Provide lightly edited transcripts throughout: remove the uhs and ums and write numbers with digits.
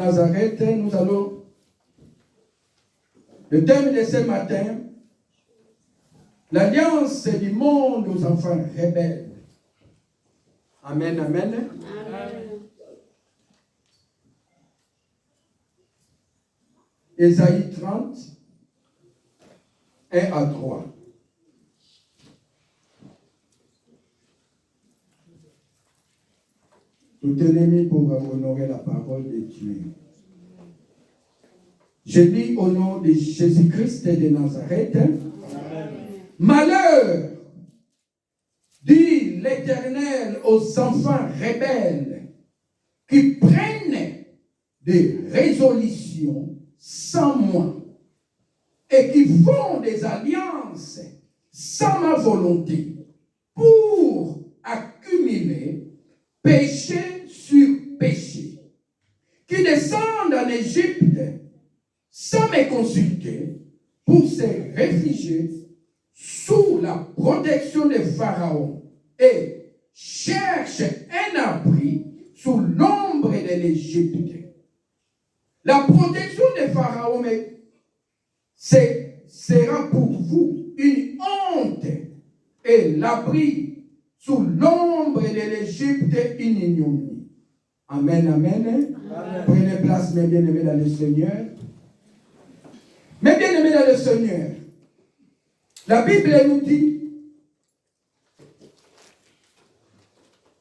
Nazareth, nous allons. Le thème de ce matin, l'alliance du monde aux enfants rebelles. Amen, amen. Amen. Ésaïe 30, 1 à 3. Tout ennemi pour honorer la parole de Dieu. Je lis au nom de Jésus-Christ de Nazareth. Amen. Malheur, dit l'Éternel aux enfants rebelles qui prennent des résolutions sans moi et qui font des alliances sans ma volonté pour accumuler péché sur péché, qui descendent en Égypte sans me consulter pour se réfugier sous la protection de Pharaon et cherchent un abri sous l'ombre de l'Égypte. La protection de Pharaon sera pour vous une honte et l'abri sous l'ombre de l'Égypte une ignominie. Amen, amen. Amen. Prenez place, mes bien-aimés dans le Seigneur. Mes bien-aimés dans le Seigneur, la Bible nous dit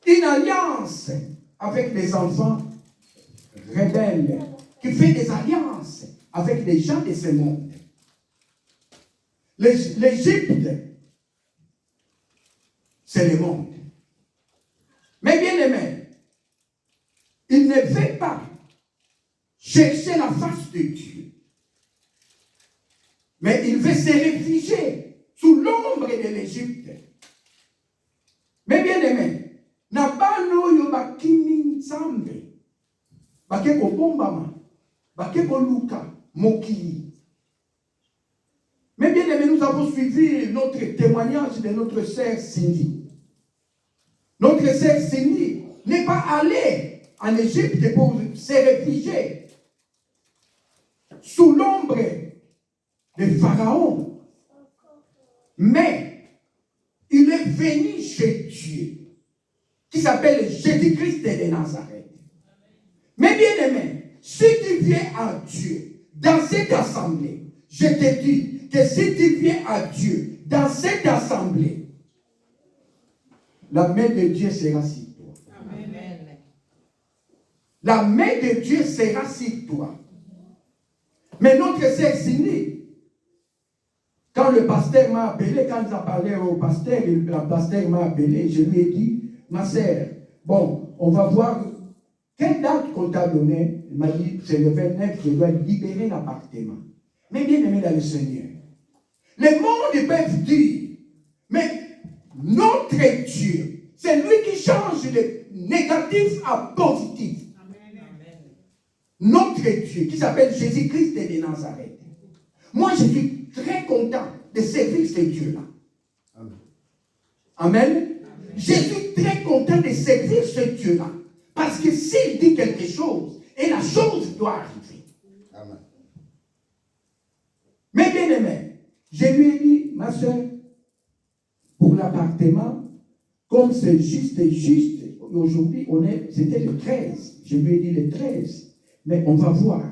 une alliance avec des enfants rebelles qui fait des alliances avec les gens de ce monde. L'Égypte, c'est le monde. Mais bien aimé, il ne veut pas chercher la face de Dieu. Mais il veut se réfugier sous l'ombre de l'Égypte. Mais bien aimé, Nabano Yobakimi Nzambe, Bakeko Bombama, Bakeko Luka, Moki. Mais bien aimé, nous avons suivi notre témoignage de notre sœur Cindy. Notre sœur Cindy n'est pas allée en Égypte pour se réfugier sous l'ombre de Pharaon. Mais il est venu chez Dieu, qui s'appelle Jésus-Christ de Nazareth. Mais bien aimé, si tu viens à Dieu dans cette assemblée, je te dis que si tu viens à Dieu dans cette assemblée, la main de Dieu sera sur toi. Amen. La main de Dieu sera sur toi. Mais notre sœur Cindy, quand le pasteur m'a appelé, quand il a parlé au pasteur, le pasteur m'a appelé, je lui ai dit, ma sœur, bon, on va voir quelle date qu'on t'a donnée. Il m'a dit, c'est le 29, je dois libérer l'appartement. Mais bien aimé dans le Seigneur, le monde peut dire, mais notre Dieu, c'est lui qui change de négatif à positif. Amen. Notre Dieu, qui s'appelle Jésus-Christ de Nazareth. Moi, je suis très content de servir ce Dieu-là. Amen. Amen. Je suis très content de servir ce Dieu-là. Parce que s'il dit quelque chose, et la chose doit arriver. Amen. Mais bien aimé, je lui ai dit, ma soeur, pour l'appartement, comme c'est juste, aujourd'hui, c'était le 13. Je lui ai dit le 13. Mais on va voir.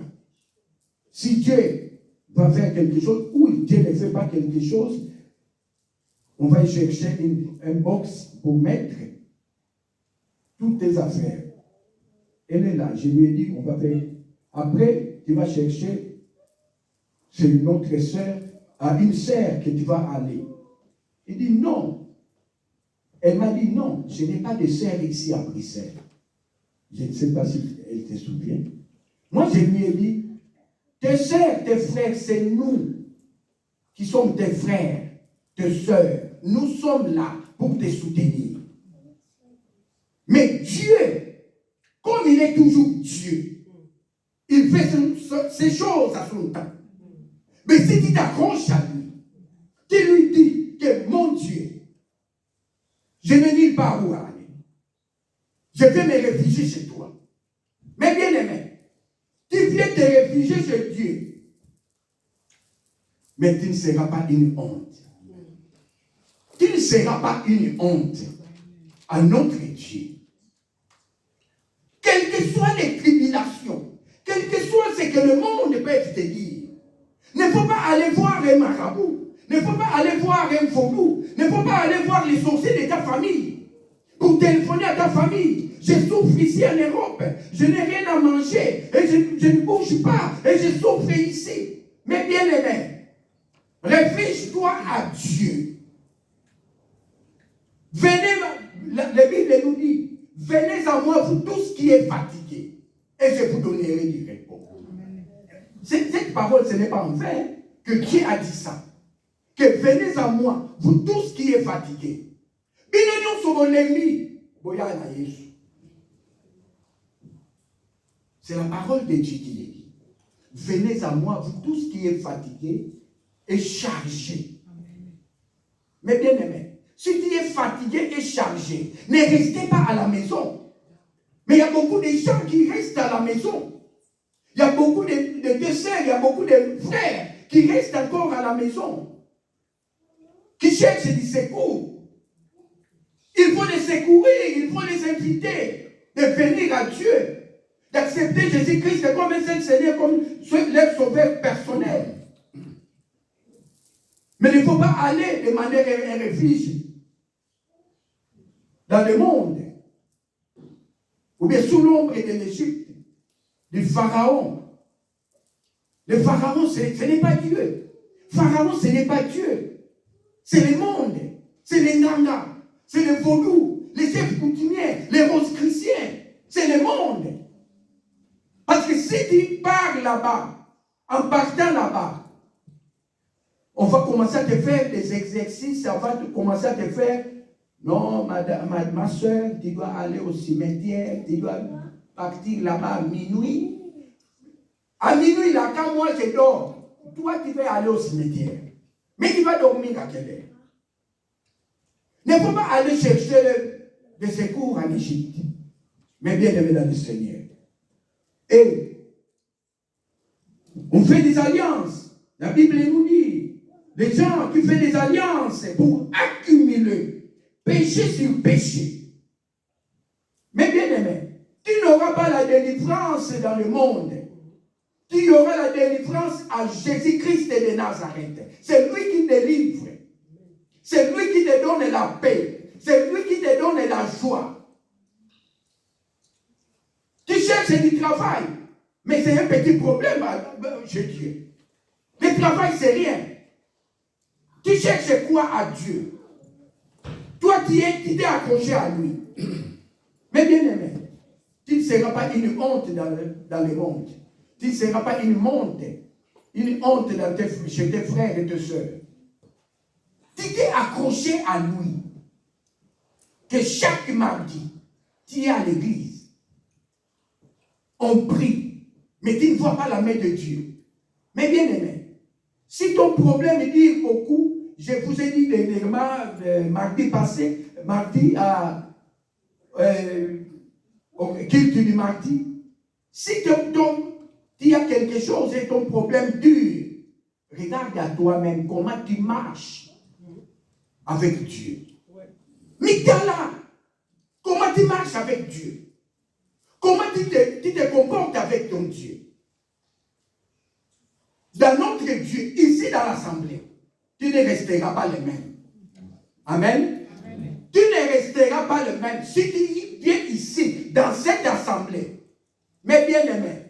Si Dieu va faire quelque chose, ou Dieu ne fait pas quelque chose, on va chercher un box pour mettre toutes tes affaires. Elle est là. Je lui ai dit, on va faire. Après, tu vas chercher, c'est une autre sœur, à une sœur que tu vas aller. Il dit non. Elle m'a dit non, je n'ai pas de sœur ici à Bruxelles. Je ne sais pas si elle te souvient. Moi, je lui ai dit, tes sœurs, tes frères, c'est nous qui sommes tes frères, tes sœurs. Nous sommes là pour te soutenir. Mais Dieu, comme il est toujours Dieu, il fait ces choses à son temps. Mais si tu t'accroches à lui, tu lui dis que mon Dieu, je ne dis pas où aller. Je vais me réfugier chez toi. Mais bien aimé, réfugier chez Dieu. Mais tu ne seras pas une honte. Tu ne seras pas une honte à notre Dieu. Quelles que soient les tribulations, quel que soit ce que le monde peut te dire, ne faut pas aller voir un marabout, ne faut pas aller voir un vaudou, ne faut pas aller voir les sorciers de ta famille pour téléphoner à ta famille. Je souffre ici en Europe, je n'ai rien à manger, et je ne bouge pas, et je souffre ici. Mais bien aimé, réfugie-toi à Dieu. Venez, la Bible nous dit, venez à moi, vous tous qui êtes fatigués, et je vous donnerai du repos. Cette parole, ce n'est pas en vain que Dieu a dit ça. Que venez à moi, vous tous qui êtes fatigués. C'est la parole de Dieu qui est dit. Venez à moi, vous tous qui êtes fatigués et chargés. Mais bien aimé, si tu es fatigué et chargé, ne restez pas à la maison. Mais il y a beaucoup de gens qui restent à la maison. Il y a beaucoup de sœurs, il y a beaucoup de frères qui restent encore à la maison, qui cherchent du secours. Il faut les secourir, il faut les inviter de venir à Dieu, d'accepter Jésus-Christ comme un seul Seigneur, comme leur sauveur personnel. Mais il ne faut pas aller demander un refuge dans le monde, ou bien sous l'ombre de l'Égypte, du Pharaon. Le Pharaon, ce n'est pas Dieu. Pharaon, ce n'est pas Dieu. C'est le monde. C'est les Nanga. C'est les vaudous. Les chefs coutumiers. Les rosicruciens. C'est le monde. Parce que si tu pars là-bas, en partant là-bas, on va commencer à te faire des exercices. On va commencer à te faire, non, ma soeur, tu dois aller au cimetière. Tu dois partir là-bas à minuit. À minuit, là, quand moi je dors, toi tu vas aller au cimetière. Mais tu vas dormir à quelle heure? Ne faut pas aller chercher des secours en Égypte. Mais bien aimé dans le Seigneur. Et on fait des alliances. La Bible nous dit, les gens qui font des alliances pour accumuler péché sur péché. Mais bien aimé, tu n'auras pas la délivrance dans le monde. Tu auras la délivrance à Jésus-Christ de Nazareth. C'est lui qui délivre. C'est lui qui te donne la paix. C'est lui qui te donne la joie. Tu cherches du travail, mais c'est un petit problème chez Dieu. Le travail, c'est rien. Tu cherches quoi à Dieu? Toi, tu t'es accroché à lui. Mais bien aimé, tu ne seras pas une honte dans le monde. Tu ne seras pas une honte chez tes frères et tes soeurs. Tu t'es accroché à lui. Que chaque mardi, tu es à l'église. On prie. Mais tu ne vois pas la main de Dieu. Mais bien aimé, si ton problème dit beaucoup, je vous ai dit dernièrement, mardi passé, mardi au culte du mardi, si il y a quelque chose et ton problème dure, regarde à toi-même comment tu marches avec Dieu. Mitala, comment tu marches avec Dieu? Comment tu te comportes avec ton Dieu? Dans notre Dieu, ici dans l'assemblée, tu ne resteras pas le même. Amen. Amen. Tu ne resteras pas le même. Si tu viens ici, dans cette assemblée, mais bien aimé,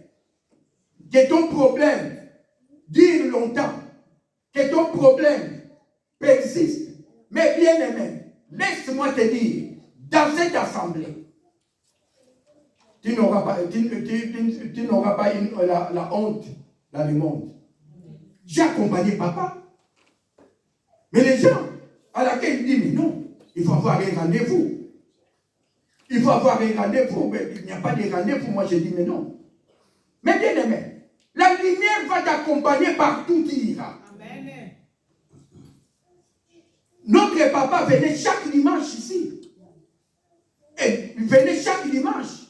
que ton problème dure longtemps, que ton problème persiste, mais bien aimé, laisse-moi te dire, dans cette assemblée, tu n'auras pas, la honte dans le monde. J'ai accompagné papa. Mais les gens à laquelle il dit, mais non, il faut avoir un rendez-vous. Il faut avoir un rendez-vous, mais il n'y a pas de rendez-vous. Moi, je dis, mais non. Mais bien aimé, la lumière va t'accompagner partout où tu iras. Amen. Notre papa venait chaque dimanche ici. Et il venait chaque dimanche.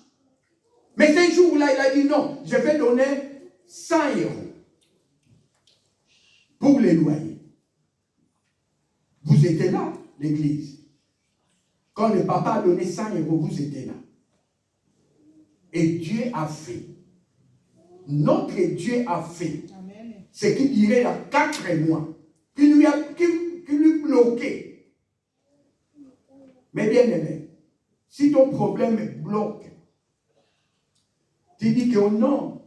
Mais ce jour-là, il a dit non, je vais donner 100 € pour les loyers. Vous étiez là, l'église. Quand le papa a donné 100 €, vous étiez là. Et Dieu a fait. Notre Dieu a fait. Ce qu'il dirait il y a 4 mois. Qui lui bloquait. Mais bien aimé, si ton problème bloque, tu dis que oh non,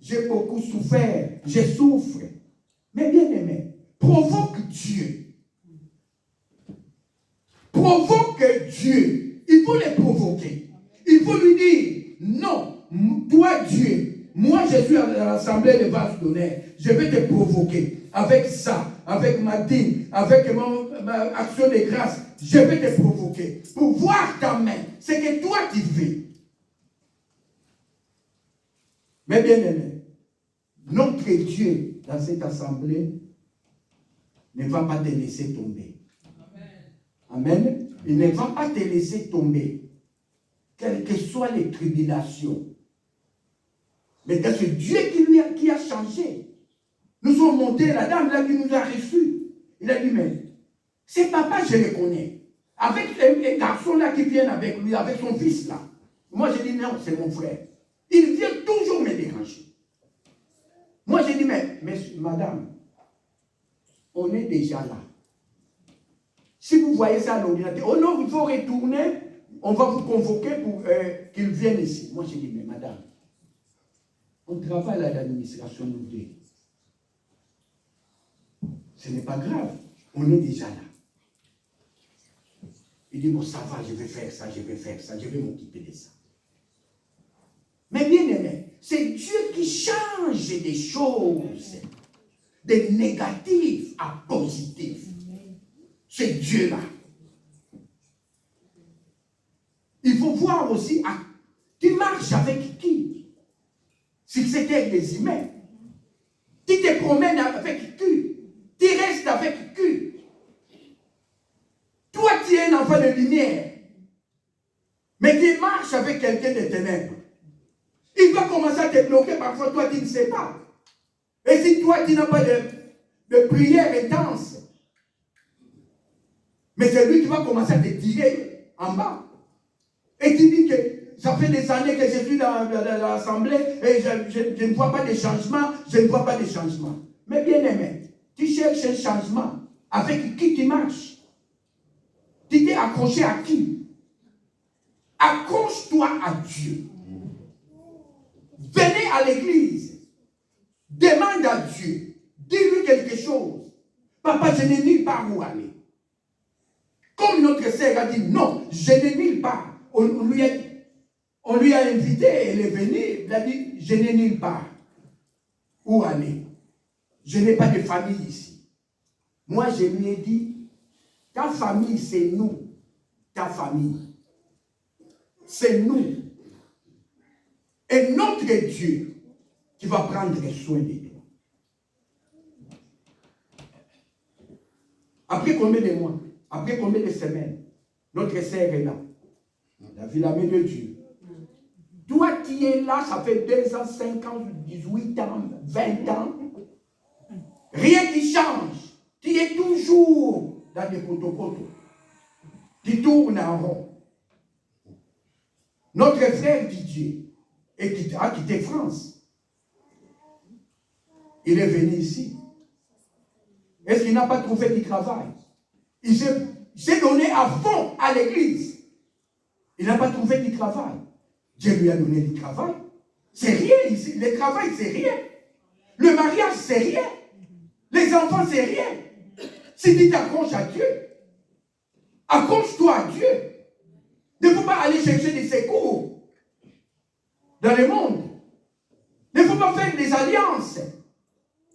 j'ai beaucoup souffert, je souffre. Mais bien aimé, provoque Dieu. Provoque Dieu. Il faut le provoquer. Il faut lui dire, non, toi Dieu, moi je suis à l'assemblée des vases d'honneur, je vais te provoquer avec ça, avec ma dîme, avec ma action de grâce, je vais te provoquer pour voir ta main, ce que toi tu fais. Mais bien aimé, notre Dieu dans cette assemblée ne va pas te laisser tomber. Amen. Il ne va pas te laisser tomber, quelles que soient les tribulations. Mais c'est Dieu qui a changé. Nous sommes montés, la dame là qui nous a reçus. Il a dit, mais c'est papa, je le connais. Avec les garçons là qui viennent avec lui, avec son fils là. Moi j'ai dit, non, c'est mon frère. Il vient toujours me déranger. Moi j'ai dit, mais madame, on est déjà là. Si vous voyez ça à l'ordinateur, oh non, il faut retourner, on va vous convoquer pour qu'il vienne ici. Moi, j'ai dit, mais madame, on travaille à l'administration, nous deux. Ce n'est pas grave, on est déjà là. Il dit, bon, ça va, je vais faire ça, je vais faire ça, je vais m'occuper de ça. Mais bien aimé, c'est Dieu qui change des choses, de négatif à positif. C'est Dieu-là. Il faut voir aussi, tu marches avec qui? Si c'était des humains. Tu te promènes avec qui? Tu restes avec qui? Toi, tu es un enfant de lumière. Mais tu marches avec quelqu'un de ténèbres. Il va commencer à te bloquer, parfois toi, tu ne sais pas. Et si toi, tu n'as pas de prière intense, mais c'est lui qui va commencer à te tirer en bas. Et tu dis que ça fait des années que je suis dans l'assemblée et je ne vois pas de changement, je ne vois pas de changement. Mais bien aimé, tu cherches un changement. Avec qui tu marches? Tu t'es accroché à qui? Accroche-toi à Dieu. Venez à l'église. Demande à Dieu. Dis-lui quelque chose. Papa, je n'ai nulle part où aller. Comme notre sœur a dit, non, je n'ai nulle part. On lui a invité, elle est venue, il a dit, je n'ai nulle part où aller. Je n'ai pas de famille ici. Moi, je lui ai dit, ta famille, c'est nous. Ta famille, c'est nous. Et notre Dieu qui va prendre soin de toi. Après combien de mois? Après combien de semaines? Notre sœur est là. Elle a vu la main de Dieu. Toi qui es là, ça fait 2 ans, 5 ans, 18 ans, 20 ans. Rien qui change. Tu es toujours dans des poteaux-poteaux. Tu tournes en rond. Notre frère Didier a quitté France. Il est venu ici. Est-ce qu'il n'a pas trouvé du travail? Il s'est donné à fond à l'église. Il n'a pas trouvé du travail. Dieu lui a donné du travail. C'est rien ici. Le travail, c'est rien. Le mariage, c'est rien. Les enfants, c'est rien. Si tu t'accroches à Dieu, accroche-toi à Dieu. Ne faut pas aller chercher des secours dans le monde. Ne faut pas faire des alliances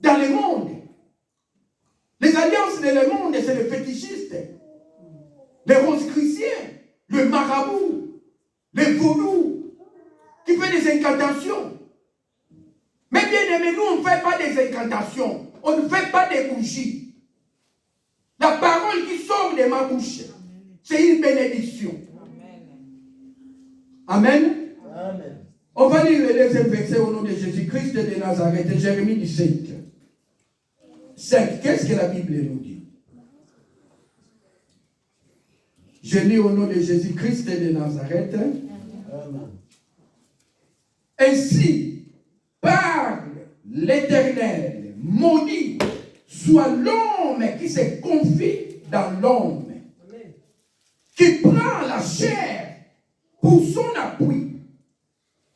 dans le monde. Les alliances dans le monde, c'est les fétichistes, les rosicruciens, le marabout, les vaudous, qui fait des incantations. Mais bien aimé, nous, on ne fait pas des incantations. On ne fait pas des bougies. La parole qui sort de ma bouche, c'est une bénédiction. Amen. Amen. On va lire le deuxième verset au nom de Jésus-Christ de Nazareth, Jérémie 17. 5. Qu'est-ce que la Bible nous dit? Je lis au nom de Jésus-Christ de Nazareth. Amen. Ainsi parle l'Éternel, maudit soit l'homme qui se confie dans l'homme, qui prend la chair pour son appui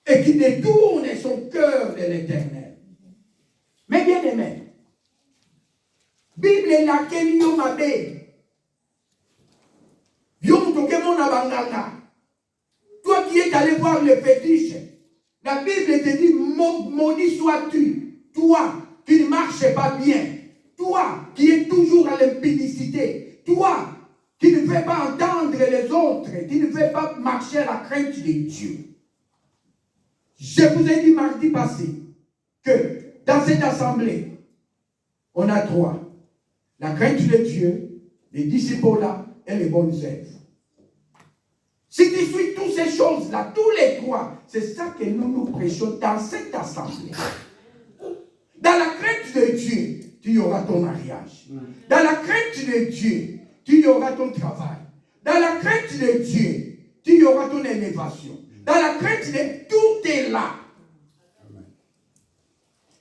et qui détourne son cœur de l'Éternel. Mais bien aimé, Bible est laquelle yo mabe. Yo mtoke mona banganga. Toi qui es allé voir le fétiche, la Bible te dit maudit sois-tu, toi qui ne marches pas bien, toi qui es toujours à l'impudicité, toi qui ne veux pas entendre les autres, qui ne veux pas marcher à la crainte de Dieu. Je vous ai dit mardi passé que dans cette assemblée, on a trois. La crainte de Dieu, les disciples là et les bonnes œuvres. Si tu suis toutes ces choses-là, tous les trois, c'est ça que nous prêchons dans cette assemblée. Dans la crainte de Dieu, tu y auras ton mariage. Dans la crainte de Dieu, tu y auras ton travail. Dans la crainte de Dieu, tu y auras ton élévation. Dans la crainte de tout est là.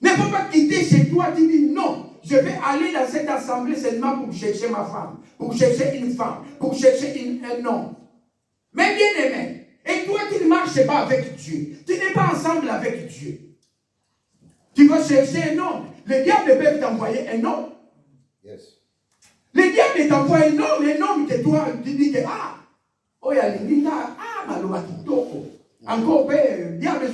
Ne faut pas quitter chez toi, tu dis non. Je vais aller dans cette assemblée seulement pour chercher ma femme, pour chercher une femme, pour chercher un homme. Mais bien aimé, et toi qui ne marches pas avec Dieu, tu n'es pas ensemble avec Dieu. Tu vas chercher un homme. Le diable peut t'envoyer un homme. Yes. Le diable t'envoie un homme que toi, tu dis que oh il y a les maloba kitoko. Encore le diable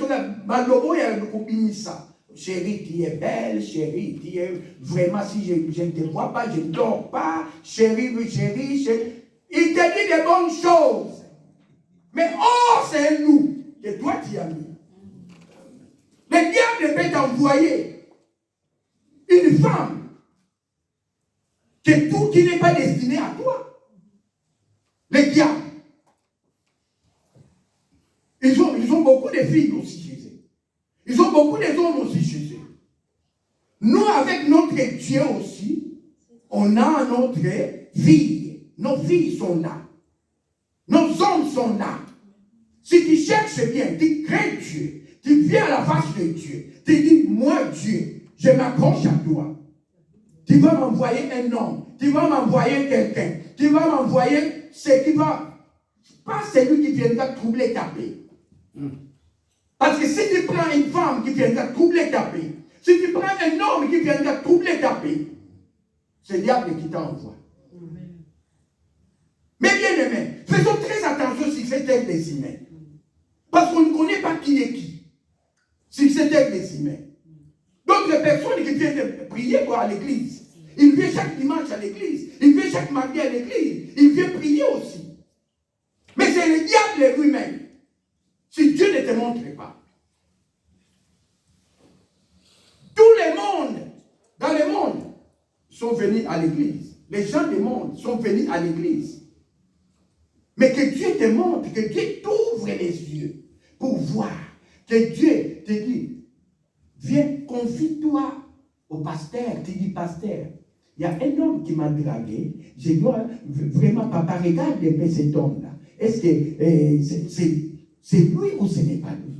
malobo il y a le ça. Chérie, tu es belle, chérie, tu es vraiment, si je ne te vois pas, je ne dors pas, chérie. Il te dit des bonnes choses. Mais c'est un loup que toi tu as mis. Le diable peut t'envoyer une femme qui n'est pas destinée à toi. Le diable. Ils ont beaucoup de filles aussi chez eux. Ils ont beaucoup d'hommes aussi chez eux. Nous, avec notre Dieu aussi, on a notre fille. Nos filles sont là. Nos hommes sont là. Si tu cherches bien, tu crains Dieu, tu viens à la face de Dieu, tu dis, moi Dieu, je m'accroche à toi. Tu vas m'envoyer un homme, tu vas m'envoyer quelqu'un, tu vas m'envoyer ce qui va, pas celui qui viendra troubler ta paix. Parce que si tu prends une femme qui viendra troubler ta paix, si tu prends un homme qui viendra troubler ta paix, c'est le diable qui t'envoie. Mais bien aimé, faisons très attention sur cette terre des humains. Parce qu'on ne connaît pas qui est qui. Sur cette terre des humains. D'autres personnes qui viennent prier à l'église. Ils viennent chaque dimanche à l'église. Ils viennent chaque mardi à l'église. Ils viennent prier aussi. Mais c'est le diable lui-même. Si Dieu ne te montre pas. Tous les mondes, dans le monde, sont venus à l'église. Les gens du monde sont venus à l'église. Mais que Dieu te montre, que Dieu t'ouvre les yeux pour voir. Que Dieu te dit, viens, confie-toi au pasteur. Tu dis, pasteur, il y a un homme qui m'a dragué. Je dois vraiment, papa, regarde un peu cet homme-là. Est-ce que c'est lui ou ce n'est pas lui?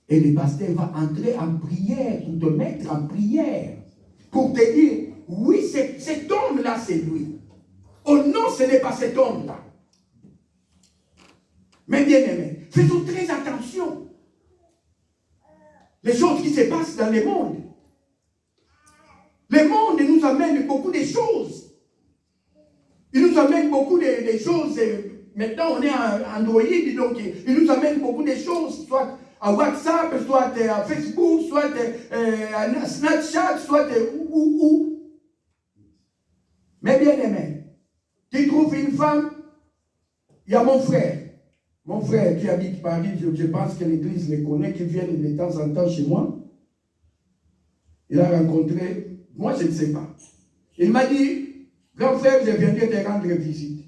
Et le pasteur va entrer en prière pour te mettre en prière. Pour te dire, oui, cet homme-là, c'est lui. Oh non, ce n'est pas cet homme-là. Mais bien aimé, faisons très attention. Les choses qui se passent dans le monde. Le monde nous amène beaucoup de choses. Il nous amène beaucoup de choses. Maintenant, on est en Android, donc il nous amène beaucoup de choses, soit à WhatsApp, soit à Facebook, soit à Snapchat, soit où. Mais bien aimé, tu trouves une femme, il y a mon frère qui habite Paris, je pense que l'église le connaît, qui vient de temps en temps chez moi. Il a rencontré, moi je ne sais pas. Il m'a dit, grand frère, je viendrai te rendre visite.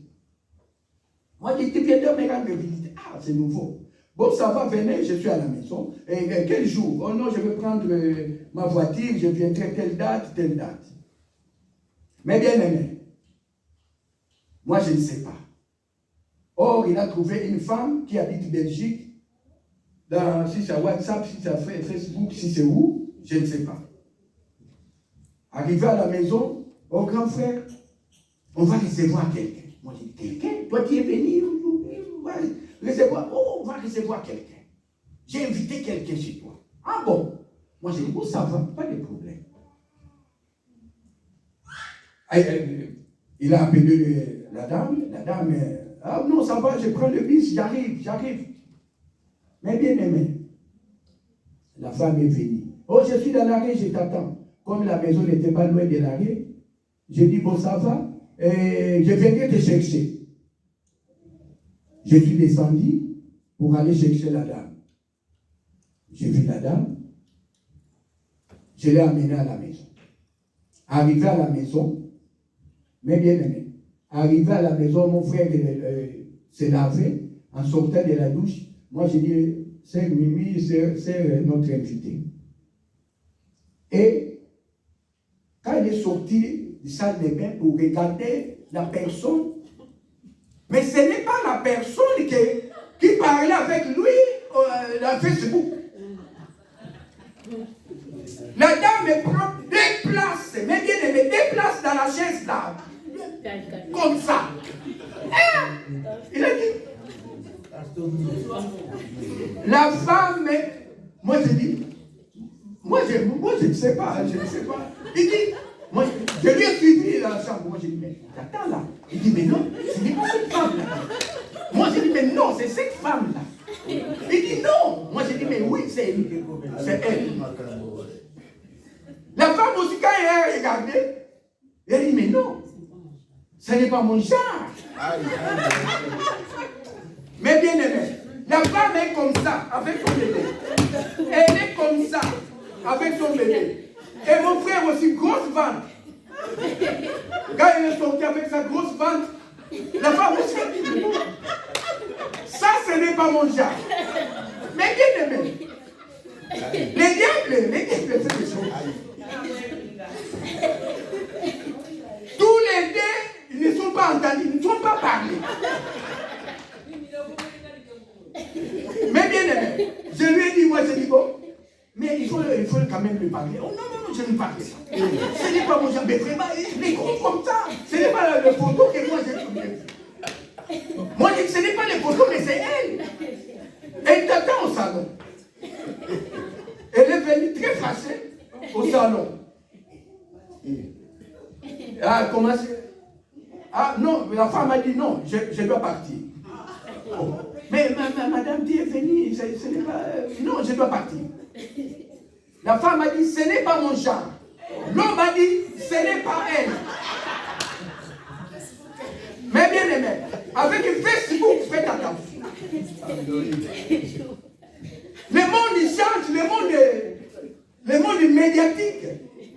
Moi je dis, tu viendras me rendre visite. Ah, c'est nouveau. Bon, ça va, venez, je suis à la maison. Et quel jour? Oh non, je vais prendre ma voiture, je viendrai telle date, telle date. Mais bien aimé, moi je ne sais pas. Or, il a trouvé une femme qui habite Belgique, si c'est WhatsApp, si c'est Facebook, si c'est où, je ne sais pas. Arrivé à la maison, oh grand frère, on va recevoir quelqu'un. Moi je dis, quelqu'un? Toi qui es venu aujourd'hui, on va recevoir, on va recevoir quelqu'un. J'ai invité quelqu'un chez toi. Ah bon? Moi je dis, bon ça va, pas de problème. Il a appelé la dame, ah non ça va, je prends le bus, j'arrive. Mais bien aimé, la femme est venue. Oh, je suis dans l'arrêt, je t'attends. Comme la maison n'était pas loin de l'arrêt, j'ai dit, bon, ça va, je viendrai te chercher. Je suis descendu pour aller chercher la dame. J'ai vu la dame, je l'ai amenée à la maison. Arrivé à la maison, mais bien aimé, arrivé à la maison, mon frère s'est lavé en sortant de la douche. Moi, j'ai dit, c'est Mimi, c'est notre invité. Et quand il est sorti du salle de bain pour regarder la personne, mais ce n'est pas la personne qui parlait avec lui dans Facebook. La dame prend deux places, mais bien aimé, deux places dans la chaise là. Comme ça. Il a dit. La femme, moi je dis, moi je ne sais pas, Il dit, moi je lui ai suivi dans la chambre. Moi je dis, mais attends là. Il dit, mais non, ce n'est pas cette femme là. Moi je dis, mais non, c'est cette femme là. Il dit, non. Moi je dis, mais oui, c'est elle. La femme aussi, quand elle a regardé, elle dit, mais non, ce n'est pas mon genre. Mais bien aimé, la femme est comme ça, avec son bébé. Elle est comme ça, avec son bébé. Et mon frère aussi, grosse vente. Quand il est sorti avec sa grosse vente, la femme aussi a dit, ça, ce n'est pas mon genre. Mais bien aimé, les diables font des choses. Tous les deux, ils ne sont pas entendus, ils ne sont pas parlés. Mais bien aimé, je lui ai dit, moi je dis bon, mais il faut quand même lui parler. Oh non, je ne parle pas ça. Ce n'est pas mon genre, mais vraiment, il est comme ça. Ce n'est pas le photo que moi j'ai trouvé. Moi je dis, ce n'est pas les photos, mais c'est elle. Elle t'attend au salon. Elle est venue très fâchée au salon. Ah, comment c'est? Ah non, la femme a dit non, je dois partir. Oh. Mais madame dit est venue, ce n'est pas. Non, je dois partir. La femme a dit, ce n'est pas mon genre. L'homme a dit, ce n'est pas elle. Mais bien aimé, avec Facebook, faites attention. Le monde il change, le monde médiatique.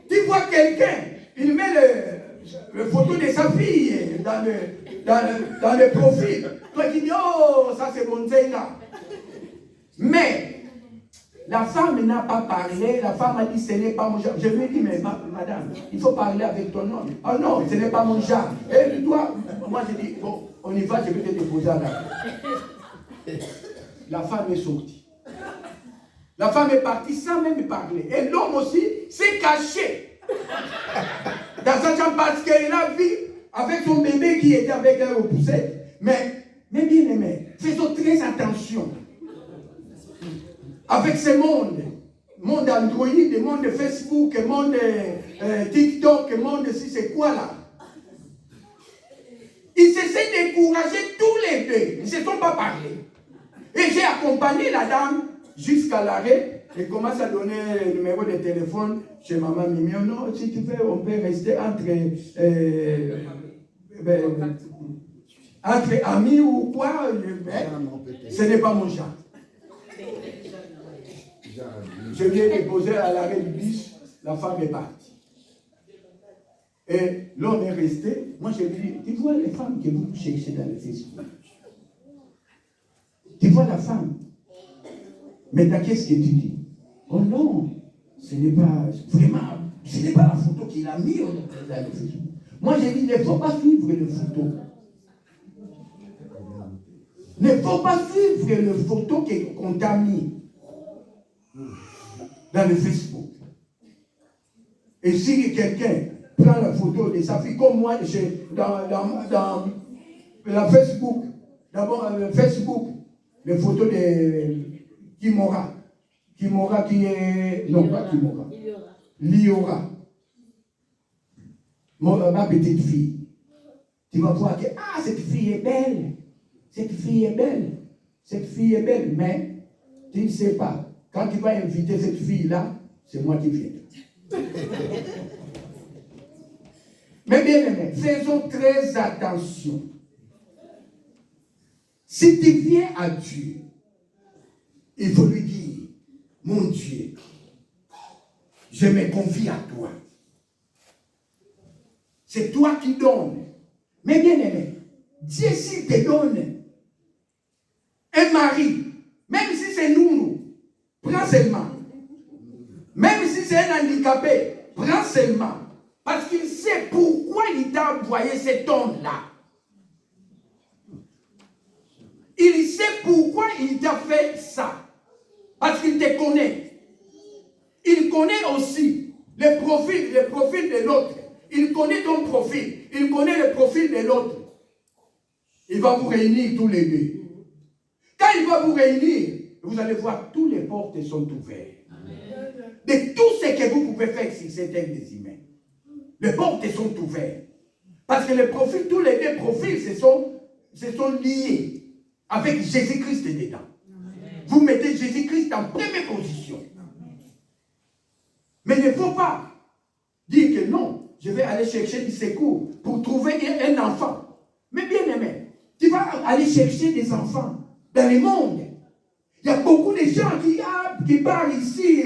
Tu vois quelqu'un, il met le photo de sa fille dans le profil. Toi tu dis, oh, ça c'est mon Zéna. Mais la femme n'a pas parlé, la femme a dit, ce n'est pas mon genre. Je lui ai dit, mais madame, il faut parler avec ton homme. Ah non, ce n'est pas mon genre. Et toi, moi je dis, bon, on y va, je vais te déposer à la. La femme est sortie. La femme est partie sans même parler. Et l'homme aussi s'est caché dans sa chambre parce qu'il a vu avec son bébé qui était avec elle au poussette. Mais bien aimé, faisons très attention avec ce monde Android, monde Facebook, monde TikTok, monde si c'est quoi là. Ils s'essaient de décourager tous les deux. Ils ne se sont pas parlé. Et j'ai accompagné la dame jusqu'à l'arrêt. Et commence à donner le numéro de téléphone chez maman Mimi. Non, si tu veux, on peut rester entre amis ou quoi. Mais ce n'est pas mon genre. Je viens déposer à l'arrêt du bus. La femme est partie. Et l'homme est resté. Moi, je lui dis, tu vois les femmes que vous cherchez dans le Facebook. Tu vois la femme. Maintenant, qu'est-ce que tu dis? Oh non, ce n'est pas vraiment, ce n'est pas la photo qu'il a mis dans le Facebook. Moi, j'ai dit, il ne faut pas suivre les photos. Il ne faut pas suivre les photos qu'on t'a mis dans le Facebook. Et si quelqu'un prend la photo de sa fille, comme moi, dans la Facebook, d'abord Facebook, les photos de Kimora. Kimora qui est... Non, pas Kimora. Liora. Ma petite fille. Tu vas voir que, ah, cette fille est belle. Cette fille est belle. Cette fille est belle. Mais, tu ne sais pas. Quand tu vas inviter cette fille-là, c'est moi qui viens. Mais bien aimé, faisons très attention. Si tu viens à Dieu, il faut lui dire, mon Dieu, je me confie à toi. C'est toi qui donnes. Mais bien aimé, Dieu s'il te donne un mari, même si c'est nous, prends seulement. Même si c'est un handicapé, prends seulement. Parce qu'il sait pourquoi il t'a envoyé cet homme-là. Il sait pourquoi il t'a fait ça. Parce qu'il te connaît. Il connaît aussi le profil de l'autre. Il connaît ton profil. Il connaît le profil de l'autre. Il va vous réunir tous les deux. Quand il va vous réunir, vous allez voir, toutes les portes sont ouvertes. De tout ce que vous pouvez faire sur cette terre des humains. Les portes sont ouvertes. Parce que les profils, tous les deux profils se sont liés avec Jésus-Christ dedans. Vous mettez Jésus-Christ en première position. Mais il ne faut pas dire que non, je vais aller chercher du secours pour trouver un enfant. Mais bien aimé, tu vas aller chercher des enfants dans le monde. Il y a beaucoup de gens qui partent ici,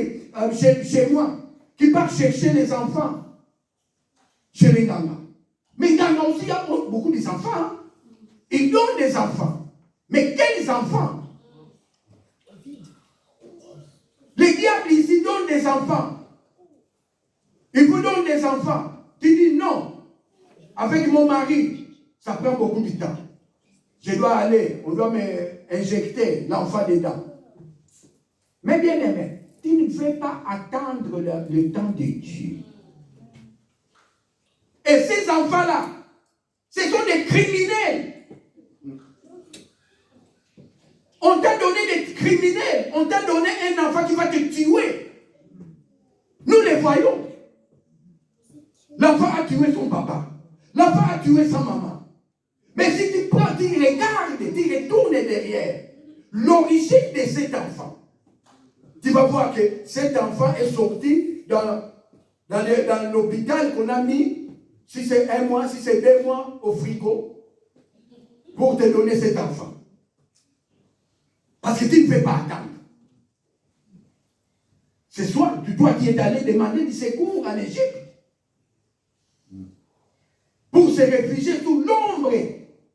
chez moi, qui partent chercher les enfants chez les Nganga. Mais Nganga aussi, il y a beaucoup d'enfants. Ils donnent des enfants. Mais quels enfants? Les diables ici donnent des enfants. Ils vous donnent des enfants. Tu dis non. Avec mon mari, ça prend beaucoup de temps. Je dois aller, on doit m'injecter l'enfant dedans. Mais bien aimé, tu ne veux pas attendre le temps de Dieu. Et ces enfants-là, ce sont des criminels. On t'a donné des criminels. On t'a donné un enfant qui va te tuer. Nous les voyons. L'enfant a tué son papa. L'enfant a tué sa maman. Mais si tu prends, tu regardes, tu retournes derrière l'origine de cet enfant, tu vas voir que cet enfant est sorti dans l'hôpital qu'on a mis, si c'est 1 mois, si c'est 2 mois, au frigo, pour te donner cet enfant. Parce que tu ne peux pas attendre. C'est soit toi qui es allé demander du secours en Égypte pour se réfugier sous l'ombre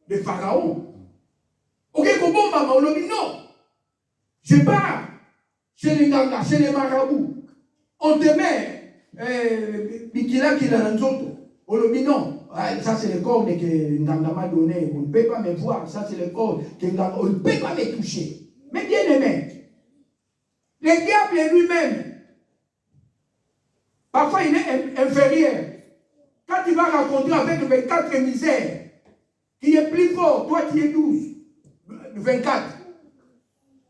de Pharaon. Ok, comment maman, on dit non. Je pars chez les Nganga, chez les marabouts. On te met Bikila Kilananzoto. On dit non. Ça c'est le corps que Nganga m'a donné. On ne peut pas me voir. Ça c'est le corps que Nganga. On ne peut pas me toucher. Mais bien aimé, le diable lui-même, parfois il est inférieur. Quand tu vas rencontrer avec 24 misères, qui est plus fort, toi qui es 12, 24.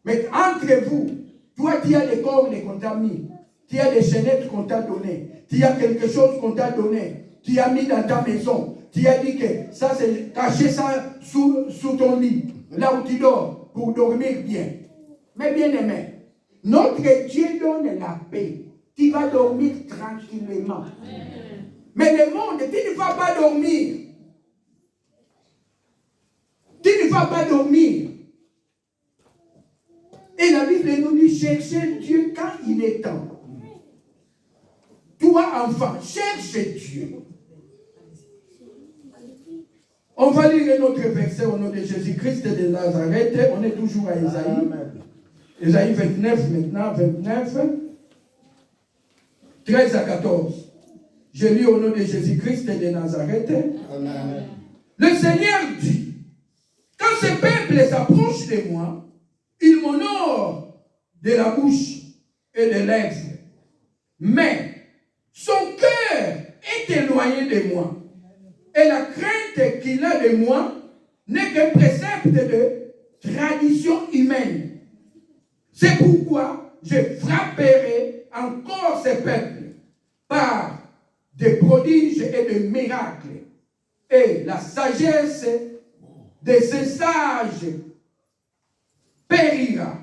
Mais entre vous, toi tu as des corps qu'on t'a mis, tu as des chaînettes qu'on t'a donné, tu as quelque chose qu'on t'a donné, tu as mis dans ta maison, tu as dit que ça c'est cacher ça sous ton lit, là où tu dors, pour dormir bien. Mais bien aimé, notre Dieu donne la paix. Tu vas dormir tranquillement. Mais le monde, tu ne vas pas dormir. Tu ne vas pas dormir. Et la Bible nous dit, cherchez Dieu quand il est temps. Toi, enfant, cherche Dieu. On va lire notre verset au nom de Jésus-Christ de Nazareth. On est toujours à Isaïe. Ésaïe 29 maintenant, 29, 13 à 14. Je lis au nom de Jésus-Christ de Nazareth. Amen. Le Seigneur dit, quand ce peuple s'approche de moi, il m'honore de la bouche et des lèvres. Mais son cœur est éloigné de moi. Et la crainte qu'il a de moi n'est qu'un précepte de tradition humaine. C'est pourquoi je frapperai encore ce peuple par des prodiges et des miracles. Et la sagesse de ces sages périra.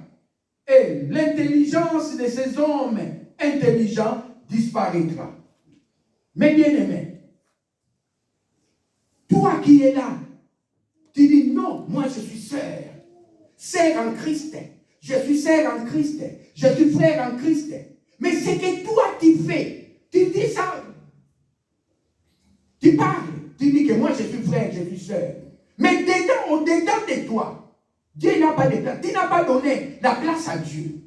Et l'intelligence de ces hommes intelligents disparaîtra. Mais bien aimé, toi qui es là, tu dis non, moi je suis sœur en Christ. Je suis sœur en Christ. Je suis frère en Christ. Mais ce que toi tu fais, tu dis ça. Tu parles, tu dis que moi je suis frère, je suis sœur. Mais au-dedans de toi, Dieu n'a pas de place. Tu n'as pas donné la place à Dieu.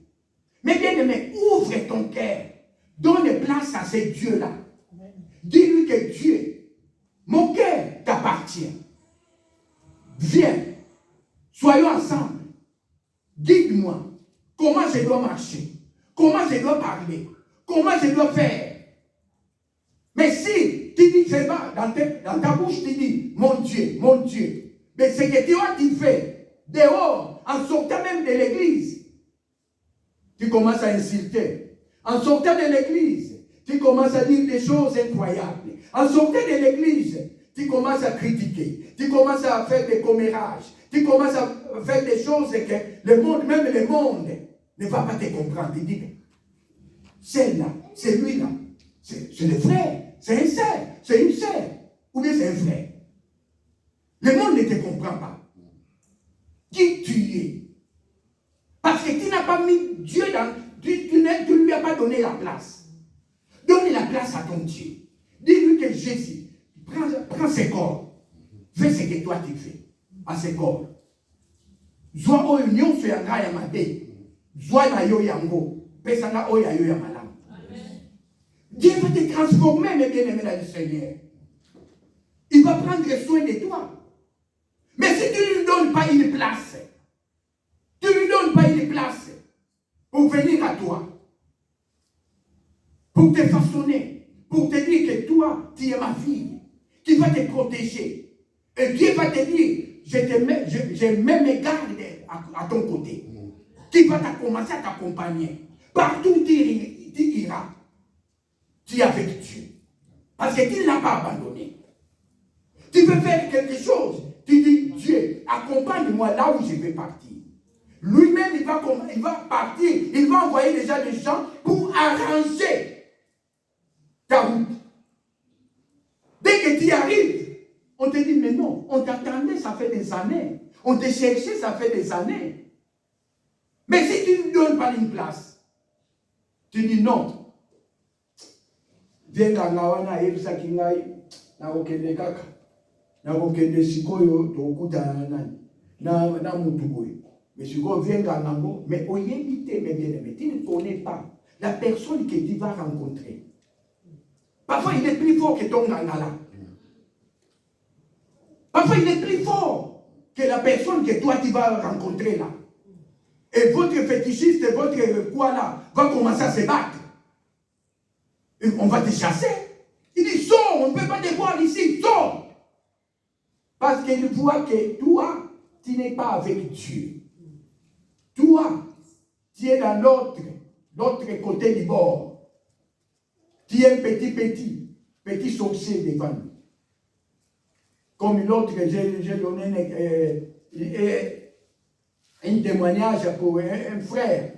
Mais bien aimé, ouvre ton cœur. Donne place à ce Dieu-là. Dis-lui que Dieu, mon cœur t'appartient. Viens, soyons ensemble. Guide-moi comment je dois marcher, comment je dois parler, comment je dois faire. Mais si tu dis, c'est pas dans ta bouche, tu dis, mon Dieu, mais ce que toi tu fais dehors, en sortant même de l'église, tu commences à insulter. En sortant de l'église, tu commences à dire des choses incroyables. En sortant de l'église, tu commences à critiquer. Tu commences à faire des commérages. Tu commences à faire des choses que le monde, même le monde, ne va pas te comprendre. Tu dis, celle-là, c'est lui-là, c'est le frère, c'est un sœur, c'est une sœur, ou bien c'est un frère. Le monde ne te comprend pas. Qui tu es? Parce que tu n'as pas mis Dieu dans... Tu ne lui as pas donné la place. Donne la place à ton Dieu. Dis-lui que Jésus, prends ses corps. Fais ce que toi tu fais à ses corps. Zwa oyo nyonso ya ngai ya mabe. Zwa na yo yango. Pesa na oyo ya yo ya malamu. Dieu va te transformer, mes bien-aimés dans le Seigneur. Il va prendre soin de toi. Mais si tu ne lui donnes pas une place, tu ne lui donnes pas une place pour venir à toi, pour te façonner, pour te dire que toi, tu es ma fille, qui va te protéger. Et Dieu va te dire, je mets mes gardes à ton côté, qui va commencer à t'accompagner. Partout où tu iras, tu es avec Dieu. Parce que tu ne l'as pas abandonné. Tu veux faire quelque chose, tu dis, Dieu, accompagne-moi là où je vais partir. Lui-même, il va partir, il va envoyer déjà des gens pour arranger ta route. Dès que tu y arrives, on te dit, mais non, on t'attendait, ça fait des années. On te cherchait, ça fait des années. Mais si tu ne lui donnes pas une place, tu dis non. Viens Gangawana, Ebsa Kingai, Naokende Kaka, Naokende Sikoyo, Tokuta na Mutugoy. Mais si vous venez Gangango, mais au éviter, mes bien-aimés, tu ne connais pas la personne que tu vas rencontrer. Parfois, il est plus fort que ton Gangala. Parfois, il est plus fort que la personne que toi, tu vas rencontrer là. Et votre fétichiste, votre quoi là, va commencer à se battre. Et on va te chasser. Il dit, sors, on ne peut pas te voir ici, sors. Parce qu'il voit que toi, tu n'es pas avec Dieu. Toi, tu es dans l'autre côté du bord. Tu es un petit sorcier devant nous. Comme l'autre, j'ai donné un témoignage pour un frère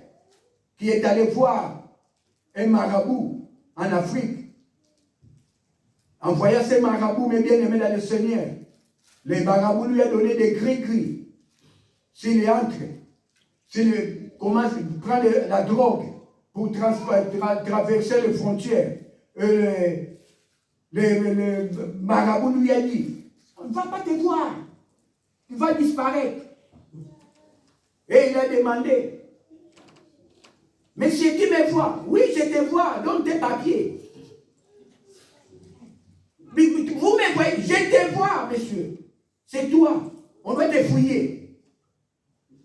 qui est allé voir un marabout en Afrique. En voyant ce marabout, mais bien aimé dans le Seigneur, le marabout lui a donné des gris-gris. S'il entre, s'il commence à prendre la drogue pour traverser les frontières, le marabout lui a dit, on ne va pas te voir, tu vas disparaître. Et il a demandé, Monsieur, tu me vois? Oui, je te vois. Donne tes papiers. Vous me voyez? Je te vois, monsieur. C'est toi. On va te fouiller.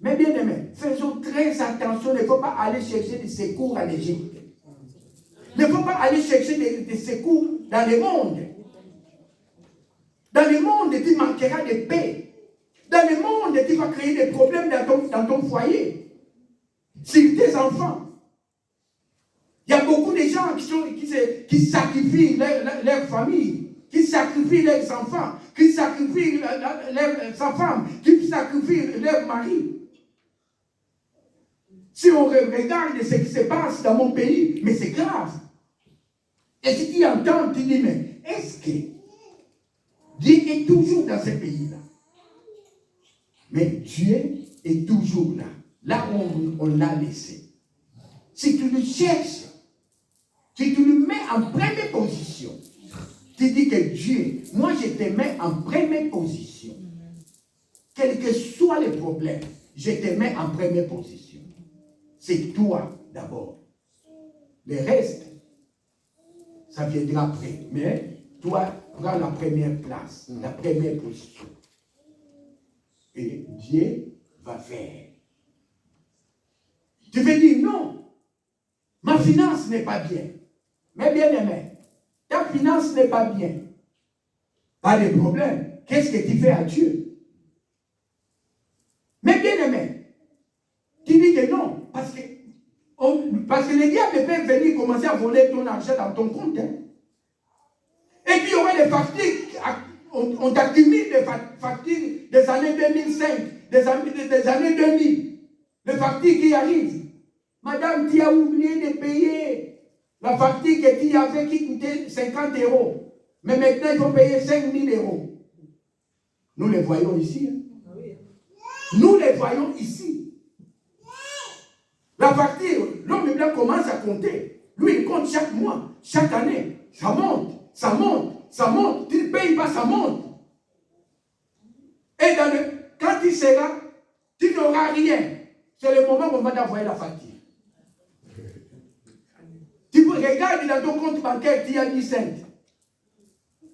Mais bien aimé, faisons très attention. Il ne faut pas aller chercher des secours en Égypte. Il ne faut pas aller chercher des secours dans le monde. Dans le monde, tu manqueras de paix. Dans le monde, tu vas créer des problèmes dans ton foyer. Sur tes enfants. Il y a beaucoup de gens qui sacrifient leur famille, qui sacrifient leurs enfants, qui sacrifient sa femme, qui sacrifient leur mari. Si on regarde ce qui se passe dans mon pays, mais c'est grave. Et si tu entends, tu dis, mais est-ce que Dieu est toujours dans ce pays-là? Mais Dieu est toujours là, là où on l'a laissé. Si tu le cherches, si tu le mets en première position, tu dis que Dieu, moi je te mets en première position. Quel que soit le problème, je te mets en première position. C'est toi d'abord. Le reste, ça viendra après. Mais toi, prends la première place, la première position. Et Dieu va faire. Tu veux dire non, ma finance n'est pas bien. Mais bien aimé, ta finance n'est pas bien. Pas de problème. Qu'est-ce que tu fais à Dieu? Mais bien aimé, tu dis que non, parce que le diable peut venir commencer à voler ton argent dans ton compte. Hein. Et puis il y aura des factures, on t'accumule des factures des années 2005, des années 2000, les factures qui arrivent. Madame, tu as oublié de payer la facture que tu avais qui coûtait 50 €. Mais maintenant, il faut payer 5 000 €. Nous les voyons ici. Hein. Nous les voyons ici. La facture, l'homme blanc commence à compter. Lui, il compte chaque mois, chaque année. Ça monte, ça monte, ça monte. Tu ne payes pas, ça monte. Et quand tu seras, tu n'auras rien. C'est le moment où on va t'envoyer la facture. Tu regardes dans ton compte bancaire, tu as 10 cents.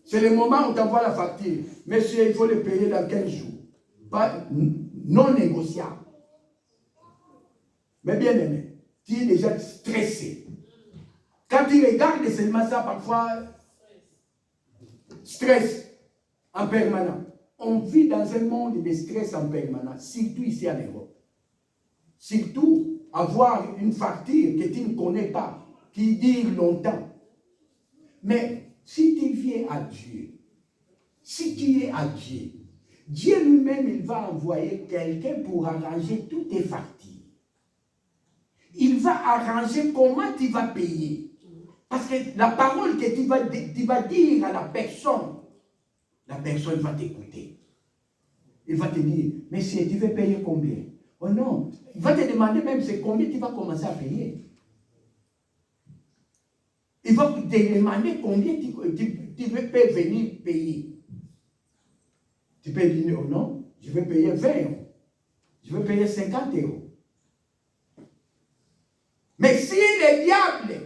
C'est le moment où on t'envoie la facture. Monsieur, il faut le payer dans 15 jours. Pas, non négociable. Mais bien aimé, tu es déjà stressé. Quand tu regardes seulement ça, parfois, stress en permanent. On vit dans un monde de stress en permanent, surtout ici en Europe. Surtout, avoir une facture que tu ne connais pas, qui dure longtemps. Mais si tu viens à Dieu, si tu es à Dieu, Dieu lui-même, il va envoyer quelqu'un pour arranger toutes tes factures. Il va arranger comment tu vas payer. Parce que la parole que tu vas dire à la personne va t'écouter. Il va te dire, monsieur, tu veux payer combien? Oh non, il va te demander même c'est combien tu vas commencer à payer. Il va te demander combien tu peux venir payer. Tu peux dire, oh non, je vais payer 20 €. Je vais payer 50 €. Mais si le diable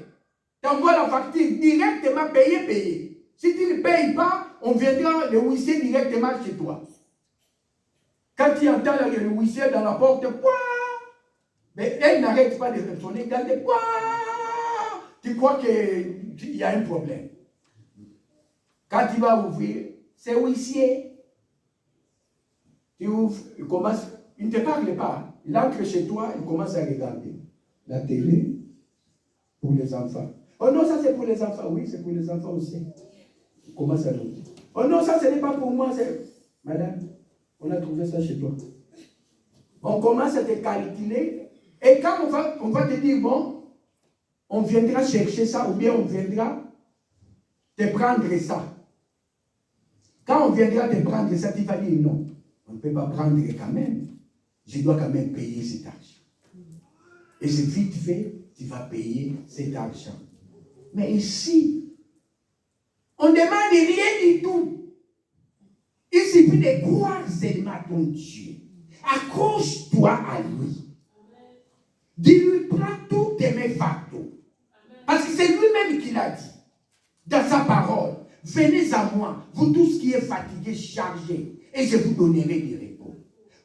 t'envoie la facture directement payer. Si tu ne payes pas, on viendra le huissier directement chez toi. Quand tu entends le huissier dans la porte, quoi? Mais elle n'arrête pas de sonner, regardez, quoi? Tu crois qu'il y a un problème. Quand tu vas ouvrir, c'est huissier. Tu ouvres, il ne te parle pas. Il entre chez toi, il commence à regarder la télé pour les enfants. Oh non, ça c'est pour les enfants. Oui, c'est pour les enfants aussi. Il commence à dire. Oh non, ça ce n'est pas pour moi. Madame, on a trouvé ça chez toi. On commence à te calculer. Et quand on va te dire, bon, on viendra chercher ça ou bien on viendra te prendre ça. Quand on viendra te prendre ça, tu vas dire non. On ne peut pas prendre quand même. Je dois quand même payer cet argent. Et c'est vite fait, tu vas payer cet argent. Mais ici, on ne demande rien du tout. Il suffit de croire seulement à ton Dieu. Accroche-toi à lui. Dis-lui, prends tout est mes fardeaux. Parce que c'est lui-même qui l'a dit dans sa parole. Venez à moi, vous tous qui êtes fatigués, chargés, et je vous donnerai du repos.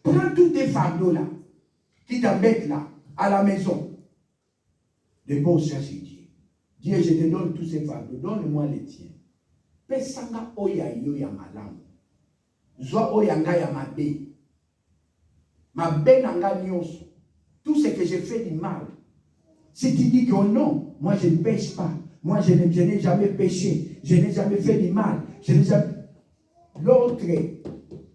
Prends tous tes fardeaux là, qui t'embêtent là, à la maison. Dépose ça chez Dieu. Dieu, je te donne tous ces fardeaux, donne-moi les tiens. Pesanga oya yo ya malamu. Zwa oya nga ya mabe. Mabe nanga nyonso. Tout ce que j'ai fait du mal. Si tu dis que oh non, moi je ne pêche pas. Moi je n'ai jamais péché. Je n'ai jamais fait du mal. Je n'ai jamais... L'autre,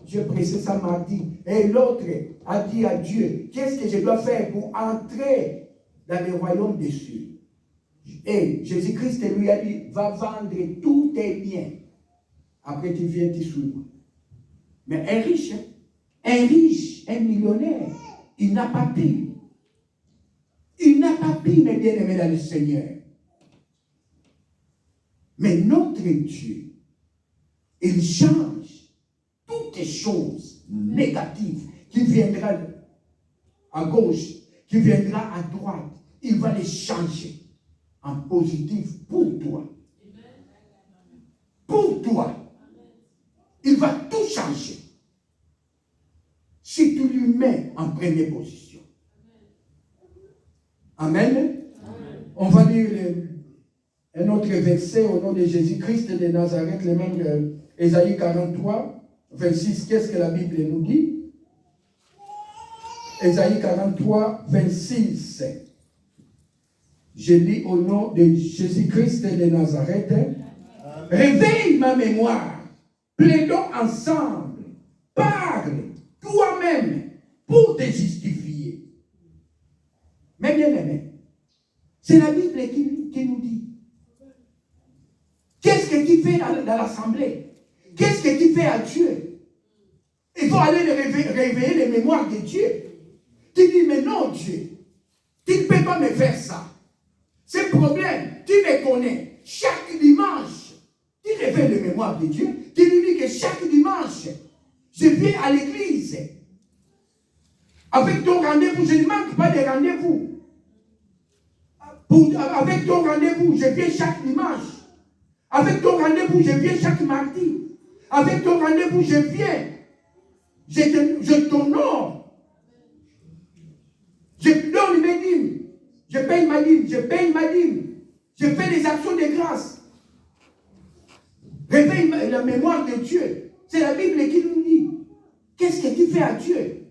je prêchais ça mardi. Et l'autre a dit à Dieu, qu'est-ce que je dois faire pour entrer dans le royaume des cieux? Et Jésus-Christ lui a dit, va vendre tous tes biens. Après tu viens te suivre. Mais un riche, un millionnaire, il n'a pas pu. Il n'a pas pu, mes bien-aimés dans le Seigneur. Mais notre Dieu, il change toutes les choses négatives qui viendront à gauche, qui viendront à droite. Il va les changer en positif pour toi. Pour toi. Il va tout changer. Si tu lui mets en première position. Amen. Amen. On va lire un autre verset au nom de Jésus-Christ de Nazareth, le même Ésaïe 43, 26. Qu'est-ce que la Bible nous dit? Ésaïe 43, 26. Je lis au nom de Jésus-Christ de Nazareth. Réveille ma mémoire. Plaidons ensemble. Parle toi-même pour te justifier. Mais bien aimé, c'est la Bible qui nous dit. Qu'est-ce que tu fais dans l'assemblée? Qu'est-ce que tu fais à Dieu? Il faut aller réveiller les mémoires de Dieu. Tu dis, mais non Dieu, tu ne peux pas me faire ça. C'est problème, tu me connais. Chaque dimanche, tu réveilles les mémoires de Dieu. Tu lui dis que chaque dimanche, je viens à l'église. Avec ton rendez-vous, je ne manque pas de rendez-vous. Avec ton rendez-vous, je viens chaque dimanche. Avec ton rendez-vous, je viens chaque mardi. Avec ton rendez-vous, je viens. Je t'honore. Je donne mes dîmes. Je paye ma dîme. Je paye ma dîme. Je fais des actions de grâce. Réveille la mémoire de Dieu. C'est la Bible qui nous dit. Qu'est-ce que tu fais à Dieu?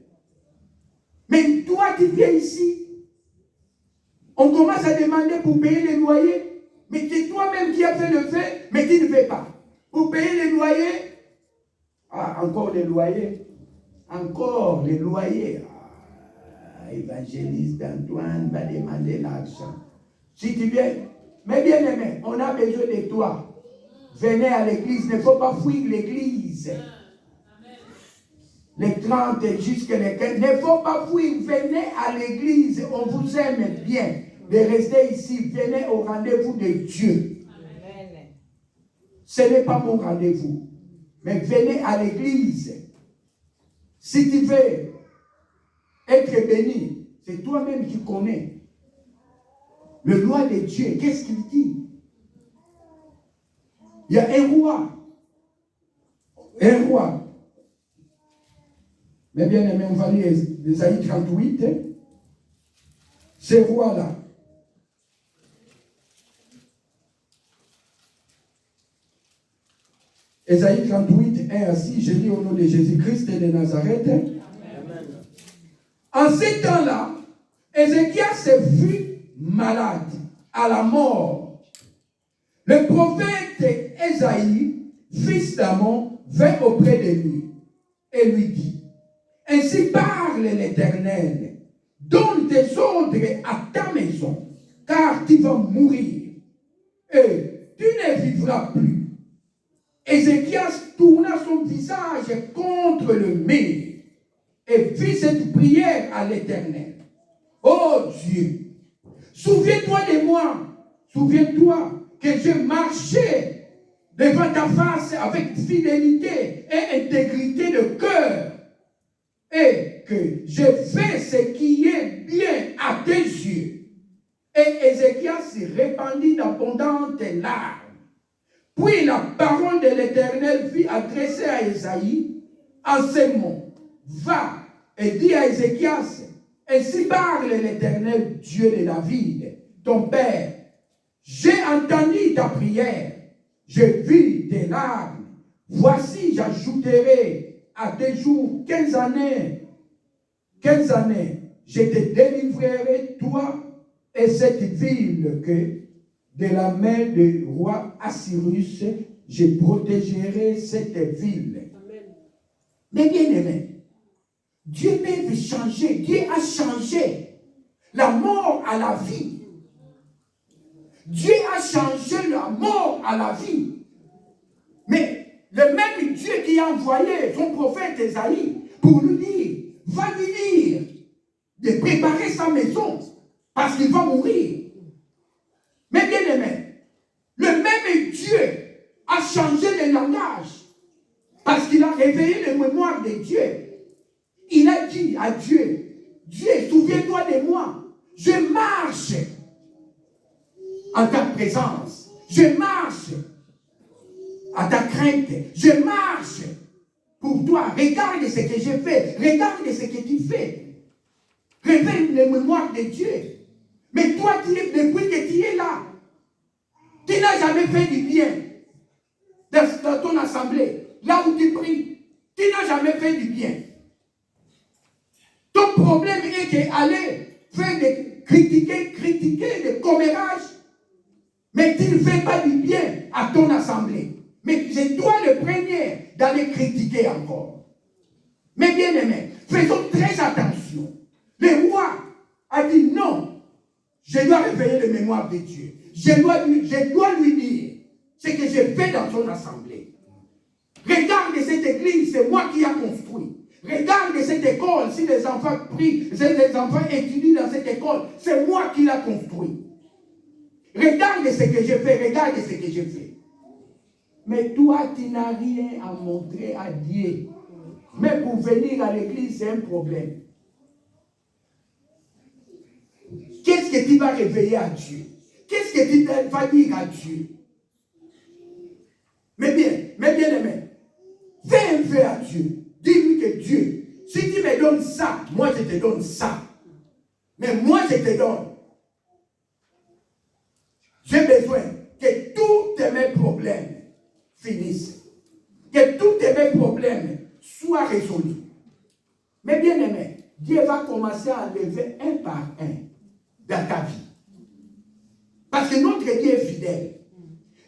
Mais toi, tu viens ici. On commence à demander pour payer les loyers. Mais c'est toi-même qui as fait le fait, mais qui ne fait pas. Pour payer les loyers. Ah, encore les loyers. Encore les loyers. Ah, évangéliste Antoine va demander l'argent. Si tu viens, mais bien aimé, on a besoin de toi. Venez à l'église, il ne faut pas fuir l'église. Les 30 jusqu'à les 15, il ne faut pas fuir, venez à l'église, on vous aime bien. De rester ici, venez au rendez-vous de Dieu. Amen. Ce n'est pas mon rendez-vous, mais venez à l'église. Si tu veux être béni, c'est toi-même qui connais. Le roi de Dieu, qu'est-ce qu'il dit? Il y a un roi. Un roi. Mais bien aimé, on va lire Ésaïe 38. Ce roi-là. Ésaïe 38, 1 à 6, je lis au nom de Jésus-Christ de Nazareth. Amen. En ces temps-là, Ézéchias fut malade à la mort. Le prophète Ésaïe, fils d'Amon, vint auprès de lui et lui dit, ainsi parle l'Éternel, donne tes ordres à ta maison, car tu vas mourir et tu ne vivras plus. Ézéchias tourna son visage contre le mur et fit cette prière à l'Éternel. Oh Dieu, souviens-toi de moi, souviens-toi que je marchais devant ta face avec fidélité et intégrité de cœur et que j'ai fait ce qui est bien à tes yeux. Et Ézéchias répandit d'abondantes larmes. Puis la parole de l'Éternel fut adressée à Ésaïe en ces mots. Va et dis à Ézéchias, ainsi parle l'Éternel Dieu de David, ton père. J'ai entendu ta prière, j'ai vu tes larmes. Voici, j'ajouterai à tes jours 15 années. 15 années, je te délivrerai, toi et cette ville que de la main du roi Assyrus, je protégerai cette ville. Amen. Mais bien aimé, Dieu peut changer. Dieu a changé la mort à la vie. Dieu a changé la mort à la vie. Mais le même Dieu qui a envoyé son prophète Ésaïe pour lui dire, va lui dire de préparer sa maison parce qu'il va mourir. Mais bien aimé, le même Dieu a changé le langage parce qu'il a réveillé les mémoires de Dieu. Il a dit à Dieu, Dieu, souviens-toi de moi. Je marche en ta présence. Je marche à ta crainte. Je marche pour toi. Regarde ce que j'ai fait. Regarde ce que tu fais. Réveille les mémoires de Dieu. Mais toi, depuis que tu es là, tu n'as jamais fait du bien dans ton assemblée, là où tu pries. Tu n'as jamais fait du bien. Ton problème est d'aller faire des critiquer des commérages, mais tu ne fais pas du bien à ton assemblée. Mais c'est toi le premier d'aller critiquer encore. Mais bien aimé, faisons très attention. Le roi a dit non, je dois réveiller les mémoires de Dieu. Je dois lui dire ce que j'ai fait dans son assemblée. Regarde cette église, c'est moi qui ai construit. Regarde cette école, si les enfants prient, si les enfants étudient dans cette école, c'est moi qui l'ai construit. Regarde ce que j'ai fait, regarde ce que j'ai fait. Mais toi, tu n'as rien à montrer à Dieu. Mais pour venir à l'église, c'est un problème. Qu'est-ce que tu vas réveiller à Dieu? Qu'est-ce que tu vas dire à Dieu? Mais bien aimé, fais un feu à Dieu. Dis-lui que Dieu, si tu me donnes ça, moi je te donne ça. Mais moi je te donne. J'ai besoin que tous mes problèmes finissent. Que tous mes problèmes soient résolus. Mais bien aimé, Dieu va commencer à lever un par un dans ta vie. Parce que notre Dieu est fidèle.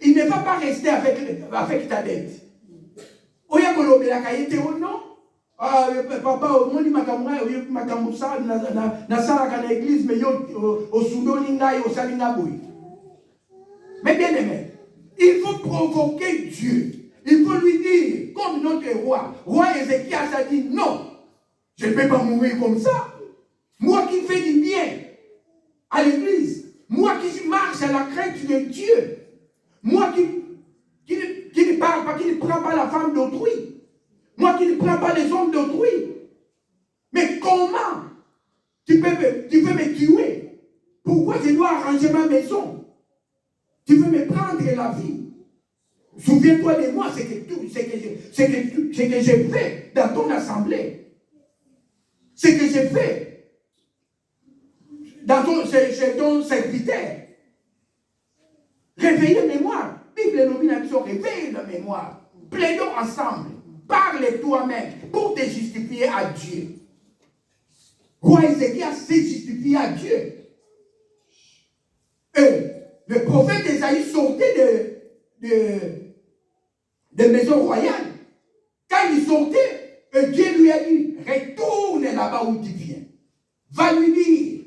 Il ne va pas rester avec ta dette. Oya kolobela kayete non? Papa, on dit makamousa na sala na église mais yo osundoli ngai osalinga boy. Mais bien aimé, il faut provoquer Dieu. Il faut lui dire, comme notre roi Ézéchias a dit non, je ne peux pas mourir comme ça. Moi qui fais du bien à l'église, moi qui marche à la crainte de Dieu, moi qui ne parle pas, qui ne prend pas la femme d'autrui, moi qui ne prends pas les hommes d'autrui. Mais comment tu peux me tuer? Pourquoi je dois arranger ma maison? Tu veux me prendre la vie? Souviens-toi de moi, ce que j'ai fait dans ton assemblée. Ce que j'ai fait chez ton serviteur. Réveille la mémoire. Vive les nominations, réveille la mémoire. Plaidons ensemble. Parle toi-même pour te justifier à Dieu. Roi Ézéchias s'est justifié à Dieu. Le prophète Ésaïe sortait de maison royale. Quand il sortait, Dieu lui a dit, retourne là-bas où tu viens. Va lui dire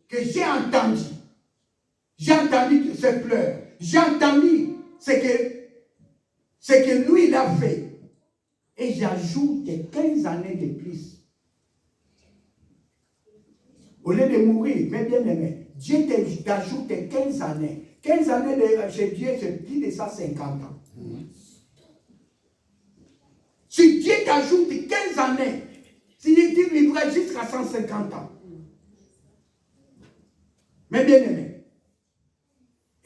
que j'ai entendu ses pleurs. J'ai entendu ce que lui il a fait. Et j'ajoute 15 années de plus. Au lieu de mourir, mais bien aimé, Dieu t'ajoute 15 années. 15 années chez Dieu, c'est plus de 150 ans. Si Dieu t'ajoute 15 années, il vivra jusqu'à 150 ans. Mais bien aimé,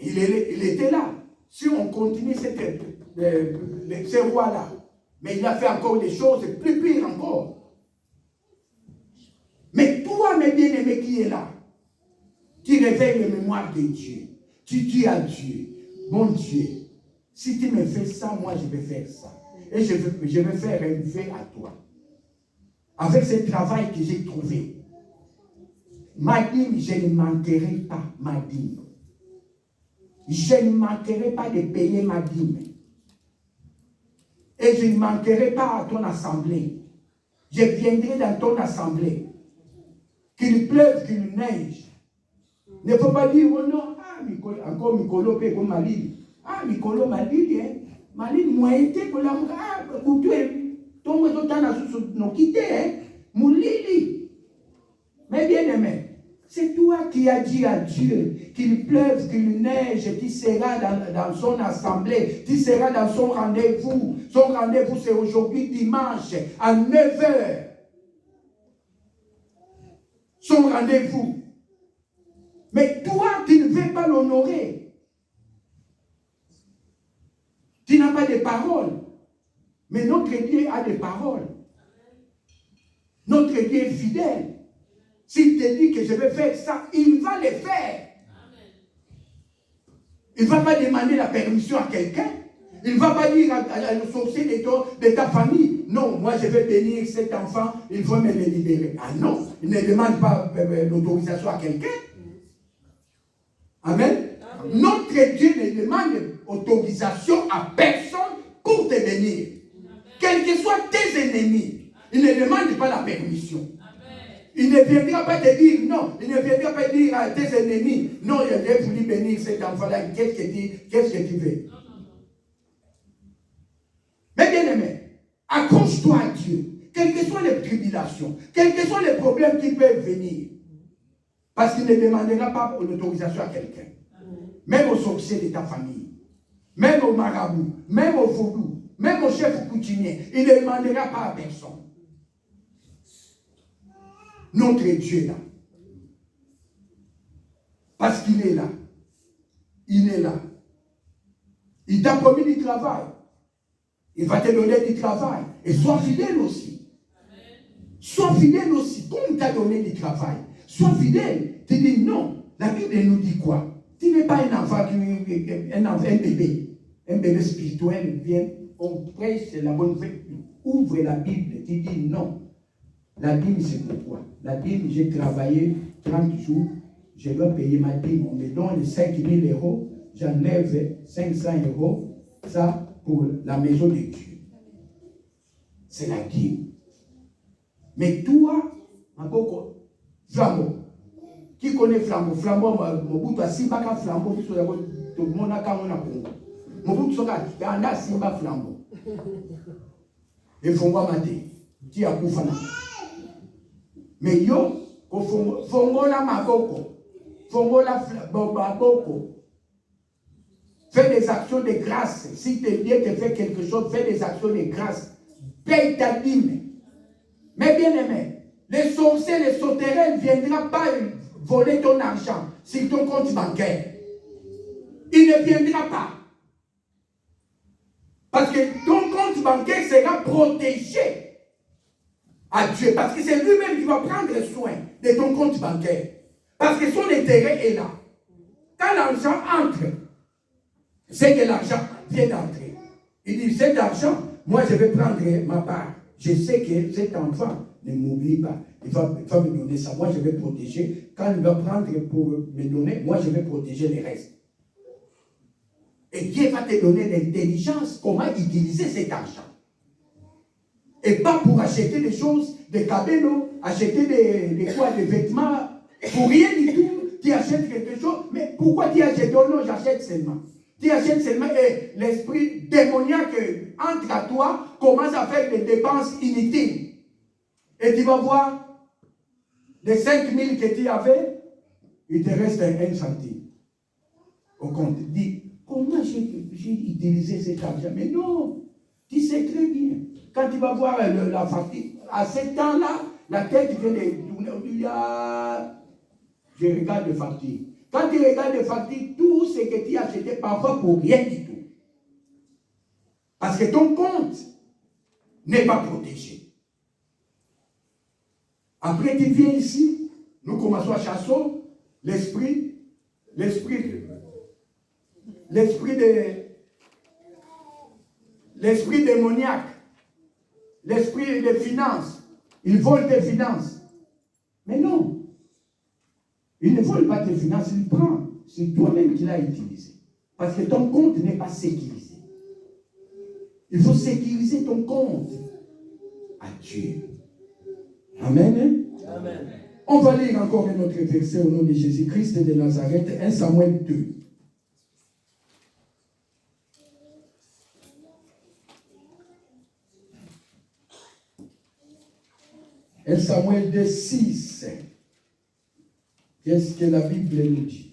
Il était là. Si on continue ces rois-là, mais il a fait encore des choses plus pires encore. Mais toi, mes bien-aimés qui est là, tu réveilles les mémoires de Dieu. Tu dis à Dieu, mon Dieu, si tu me fais ça, moi je vais faire ça. Et je vais faire un vœu à toi. Avec ce travail que j'ai trouvé, ma dîme, je ne manquerai pas ma dîme. Je ne manquerai pas de payer ma dîme. Et je ne manquerai pas à ton assemblée. Je viendrai dans ton assemblée. Qu'il pleuve, qu'il neige. Ne faut pas dire, oh non, encore Mikolo peut comme Malili. Ah, Mikolo Malili, hein. Malili, moi, été pour la couture. Ton réseau t'en nous quitté, hein. Moulili. Mais bien aimé, c'est toi qui as dit à Dieu qu'il pleuve, qu'il neige, tu seras dans son assemblée, tu seras dans son rendez-vous. Son rendez-vous, c'est aujourd'hui dimanche à 9h. Son rendez-vous. Mais toi, tu ne veux pas l'honorer. Tu n'as pas de paroles. Mais notre Dieu a des paroles. Notre Dieu est fidèle. S'il te dit que je vais faire ça, il va le faire. Il ne va pas demander la permission à quelqu'un. Il ne va pas dire à le sorcier de ta famille, non, moi je vais bénir cet enfant, il faut me le libérer. Ah non, il ne demande pas l'autorisation à quelqu'un. Amen. Amen. Notre Dieu ne demande autorisation à personne pour te bénir. Quels que soient tes ennemis, il ne demande pas la permission. Il ne viendra pas te dire non. Il ne viendra pas dire à tes ennemis, non, je vais voulu bénir cet enfant-là. Qu'est-ce que tu veux? Mais bien aimé, accroche-toi à Dieu. Quelles que soient les tribulations, quels que soient les problèmes qui peuvent venir. Parce qu'il ne demandera pas l'autorisation à quelqu'un. Même au sorcier de ta famille. Même au marabout. Même au vaudou. Même au chef coutumier. Il ne demandera pas à personne. Notre Dieu est là. Parce qu'il est là. Il est là. Il t'a promis du travail. Il va te donner du travail. Et sois fidèle aussi. Sois fidèle aussi. Comme il t'a donné du travail. Sois fidèle. Tu dis non. La Bible nous dit quoi? Tu n'es pas un enfant, un bébé. Un bébé spirituel vient. On prêche la bonne nouvelle. Ouvre la Bible. Tu dis non. La dîme, c'est pourquoi. La dîme, j'ai travaillé 30 jours. Je dois payer ma dîme. On me donne 5 000 €. J'enlève 500 €. Ça, pour la maison de Dieu. C'est la dîme. Mais toi, encore, flambeau. Qui connaît flambeau? Flambeau, mon bout, si pas flambeau, tout le monde a quand on a Congo. Mon bout, il y a simba flambeau. Et fongo maté. Qui a koufana. Mais yo, fongo la maboko. Fongo la maboko. Fais des actions de grâce. Si tes Dieu te fait quelque chose, fais des actions de grâce. Paye ta dîme. Mais bien aimé, les sorciers, les sauterelles ne viendront pas voler ton argent sur ton compte bancaire. Il ne viendra pas. Parce que ton compte bancaire sera protégé à Dieu. Parce que c'est lui-même qui va prendre soin de ton compte bancaire. Parce que son intérêt est là. Quand l'argent entre, c'est que l'argent vient d'entrer. Il dit, cet argent, moi je vais prendre ma part. Je sais que cet enfant ne m'oublie pas. Il va me donner ça. Moi je vais protéger. Quand il va prendre pour me donner, moi je vais protéger les restes. Et Dieu va te donner l'intelligence comment utiliser cet argent. Et pas pour acheter des choses, des cadeaux, acheter des vêtements, pour rien du tout. Tu achètes quelque chose, mais pourquoi tu achètes? Oh non, j'achète seulement. Tu achètes seulement et l'esprit démoniaque entre à toi, commence à faire des dépenses inutiles. Et tu vas voir, les 5 000 que tu avais, il te reste 1 centime. Au compte, dis, comment j'ai utilisé cet argent? Mais non, tu sais très bien. Quand tu vas voir la facture, à ce temps-là, la tête vient de tourner. Je regarde les factures. Quand tu regardes les factures, tout ce que tu as acheté parfois pour rien du tout. Parce que ton compte n'est pas protégé. Après, tu viens ici, nous commençons à chasser l'esprit démoniaque, l'esprit des finances. Il vole tes finances. Mais non, il ne vole pas tes finances, il prend. C'est toi-même qui l'as utilisé. Parce que ton compte n'est pas sécurisé. Il faut sécuriser ton compte à Dieu. Amen. Amen. On va lire encore un autre verset au nom de Jésus-Christ de Nazareth, 1 Samuel 2. 1 Samuel 2, 6. Qu'est-ce que la Bible nous dit?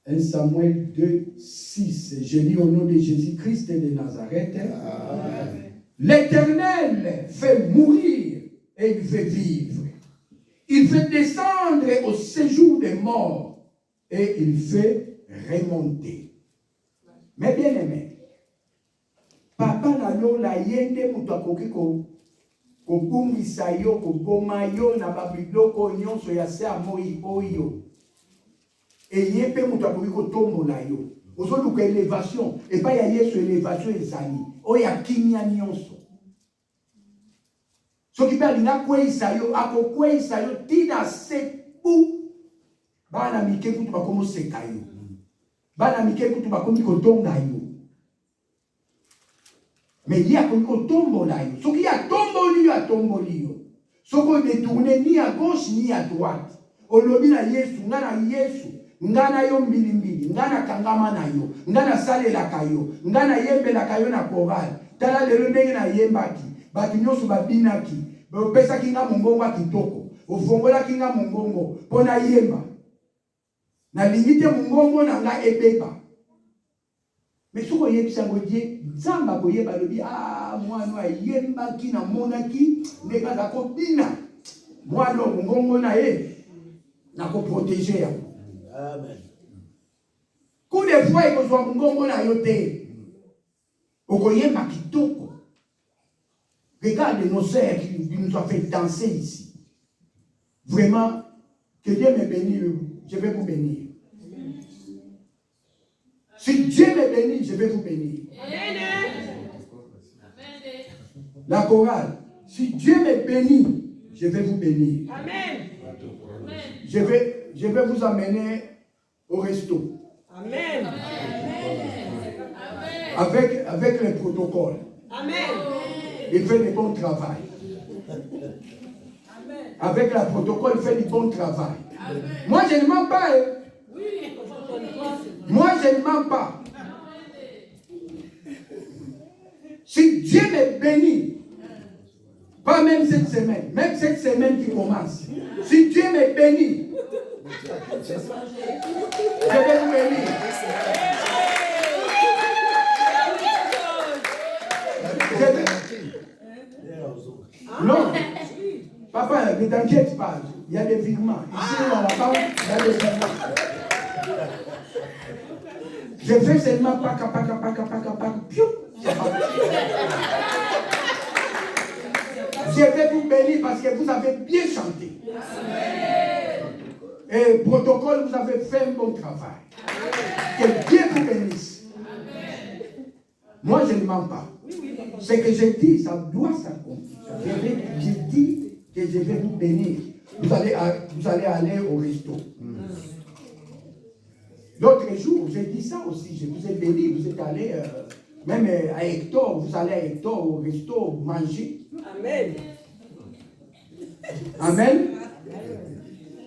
1 Samuel 2, 6. Je lis au nom de Jésus-Christ de Nazareth. Amen. L'Éternel fait mourir et il fait vivre. Il fait descendre au séjour des morts et il fait remonter. Mais bien aimé, papa nano la yende mutakoki ko bungisa yo ko boma yo na babiloko nyonso ya se amoi oyo. Et yempe mutakoki ko tombola yo. Ozoluka élévation et pas ya yesu élévation ezali. Oya kinya nyonso. Soki ba linga kweisa yo akokweisa yo tina sepu. Bana mike kutu bakomo seka yo. Bana mike kutu bakomi kotonga yo. Mais il y a comme tombe là. Ce qui a tombé yo. Ce qui est détourné ni à gauche ni à droite. Au lobby na Yesu, ngana yo mbili, ngana kangama na yo, ngana sale la kayo, ngana yembe la kayo na koral. Tala lelo ndenge na yembaki, batu nyonso babinaki, pesa kinga mongongo kitoko, ofongola kinga mongongo pona yemba. Na limite mongongo na nga ebeba. Mais ce que je veux dire, Zamba koyeba lobi moi no yemba ki na monaki neka za ko bina. Moi no ngongo na na ko protéger ya. Amen. Coup de fois il ko ngongo na yote. Okoyemba kitoko. Regarde nos sœurs qui nous ont fait danser ici. Vraiment que Dieu me bénisse, je vais vous bénir. Si Dieu me bénit, je vais vous bénir. Amen. La chorale. Si Dieu me bénit, je vais vous bénir. Amen. Je vais vous amener au resto. Amen. Avec le protocole. Amen. Il fait du bon travail. Amen. Avec le protocole, il fait du bon travail. Amen. Moi, je ne mens pas. Moi, je ne mens pas. Si Dieu me bénit, pas même cette semaine qui commence, si Dieu me bénit, je vais vous bénir. Non, papa, ne t'inquiète pas, il y a des virements. Ici, dans la banque, il y a des virements. Je fais seulement paca, piou. Je vais vous bénir parce que vous avez bien chanté. Et protocole, vous avez fait un bon travail. Que Dieu vous bénisse. Moi, je ne mens pas. Ce que je dis, ça doit s'accomplir. Je dis que je vais vous bénir. Vous allez aller au resto. L'autre jour, j'ai dit ça aussi. Je vous ai béni. Vous êtes allé, même à Hector, vous allez à Hector au resto manger. Amen. Amen.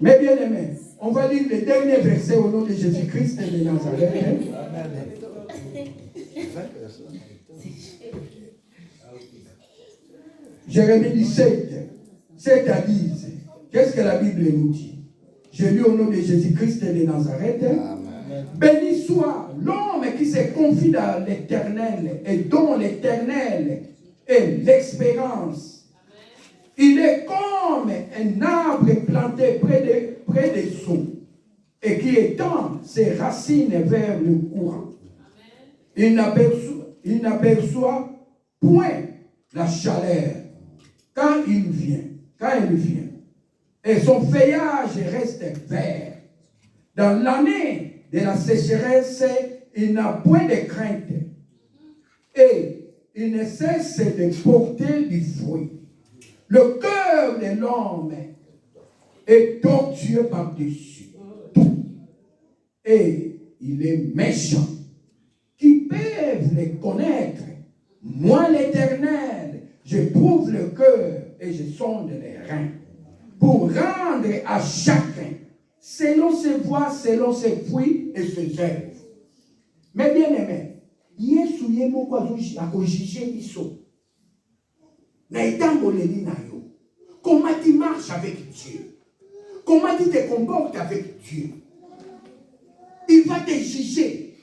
Mais bien aimé, on va lire le dernier verset au nom de Jésus-Christ de Nazareth. Amen. Jérémie 17, 7 à 10. Qu'est-ce que la Bible nous dit? Je lis au nom de Jésus-Christ de Nazareth. Amen. Béni soit l'homme qui se confie dans l'Éternel et dont l'Éternel est l'espérance. Il est comme un arbre planté près des eaux et qui étend ses racines vers le courant. Il n'aperçoit point la chaleur quand il vient. Et son feuillage reste vert. Dans l'année de la sécheresse, il n'a point de crainte. Et il ne cesse de porter du fruit. Le cœur de l'homme est tortueux par-dessus tout. Et il est méchant. Qui peuvent les connaître? Moi, l'Éternel, je prouve le cœur et je sonde les reins pour rendre à chacun selon ses voies, selon ses fruits et ses œuvres. Mais bien aimé, Yesu yemo kwa akojije biso. Na etango leli na yo. Comment tu marches avec Dieu? Comment tu te comportes avec Dieu? Il va te juger.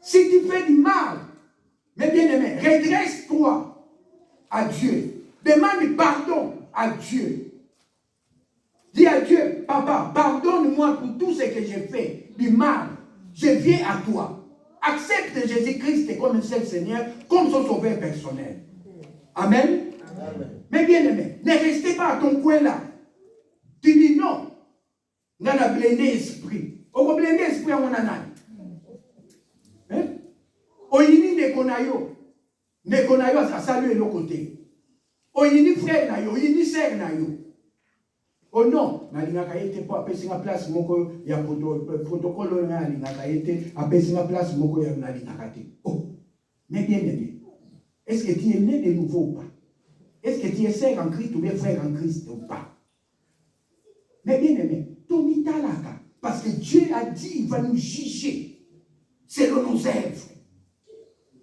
Si tu fais du mal, mais bien aimé, redresse-toi à Dieu. Demande pardon à Dieu. Dis à Dieu, papa, pardonne-moi pour tout ce que j'ai fait du mal. Je viens à toi. Accepte Jésus-Christ comme le seul Seigneur, comme son sauveur personnel. Amen. Amen. Mais bien aimé, ne restez pas à ton coin là. Tu dis non. On a blindé l'esprit. On va blinder l'esprit à mon anaï. Oyini ne konayo a salué l'autre côté. Oyini frère na yo, oyini sœur na yo. Oh non, na linga kaite po apesi nga place moko ya protocole na linga kaite apesi nga place moko ya na linga kate. Oh, mais bien aimé. Est-ce que tu es né de nouveau ou pas? Est-ce que tu es sœur en Christ ou bien frère en Christ ou pas? Mais bien aimé, ton italaka, parce que Dieu a dit il va nous juger selon nos œuvres.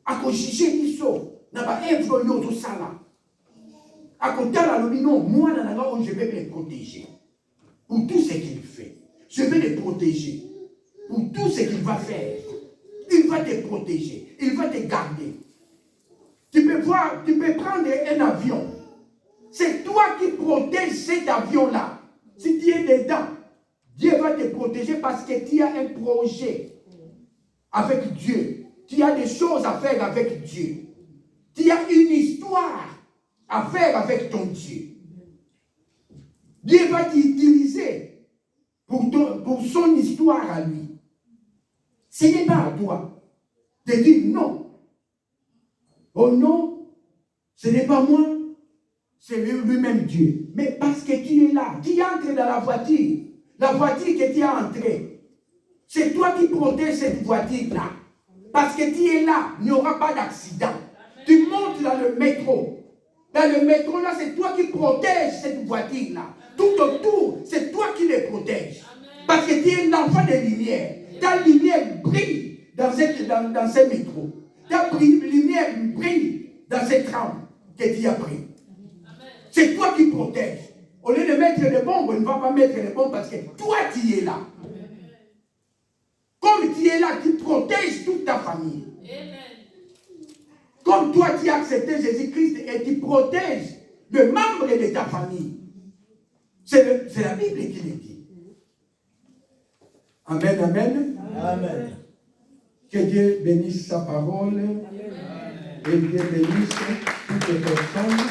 À cause juger biso, n'a pas œuvre yo tout ça là. À côté là, moi je vais les protéger pour tout ce qu'il fait. Je vais les protéger pour tout ce qu'il va faire. Il va te protéger, il va te garder. Tu peux prendre un avion. C'est toi qui protèges cet avion-là. Si tu es dedans, Dieu va te protéger parce que tu as un projet avec Dieu. Tu as des choses à faire avec Dieu. Tu as une histoire à faire avec ton Dieu. Dieu va t'utiliser pour son histoire à lui. Ce n'est pas à toi de dire non. Oh non, ce n'est pas moi, c'est lui-même Dieu. Mais parce que tu es là, tu entres dans la voiture que tu as entrée, c'est toi qui protèges cette voiture-là. Parce que tu es là, il n'y aura pas d'accident. Tu montes dans le métro. Dans le métro, là, c'est toi qui protèges cette voiture-là. Tout autour, c'est toi qui les protèges. Parce que tu es l'enfant des lumières. Ta lumière brille dans ce métro. Ta lumière brille dans cette tram que tu as pris. C'est toi qui protèges. Au lieu de mettre les bombes, on ne va pas mettre les bombes parce que toi, tu es là. Comme tu es là, tu protèges toute ta famille. Comme toi, tu as accepté Jésus-Christ et tu protèges le membre de ta famille. C'est la Bible qui le dit. Amen, amen. Amen. Que Dieu bénisse sa parole. Amen. Et Dieu bénisse toutes les personnes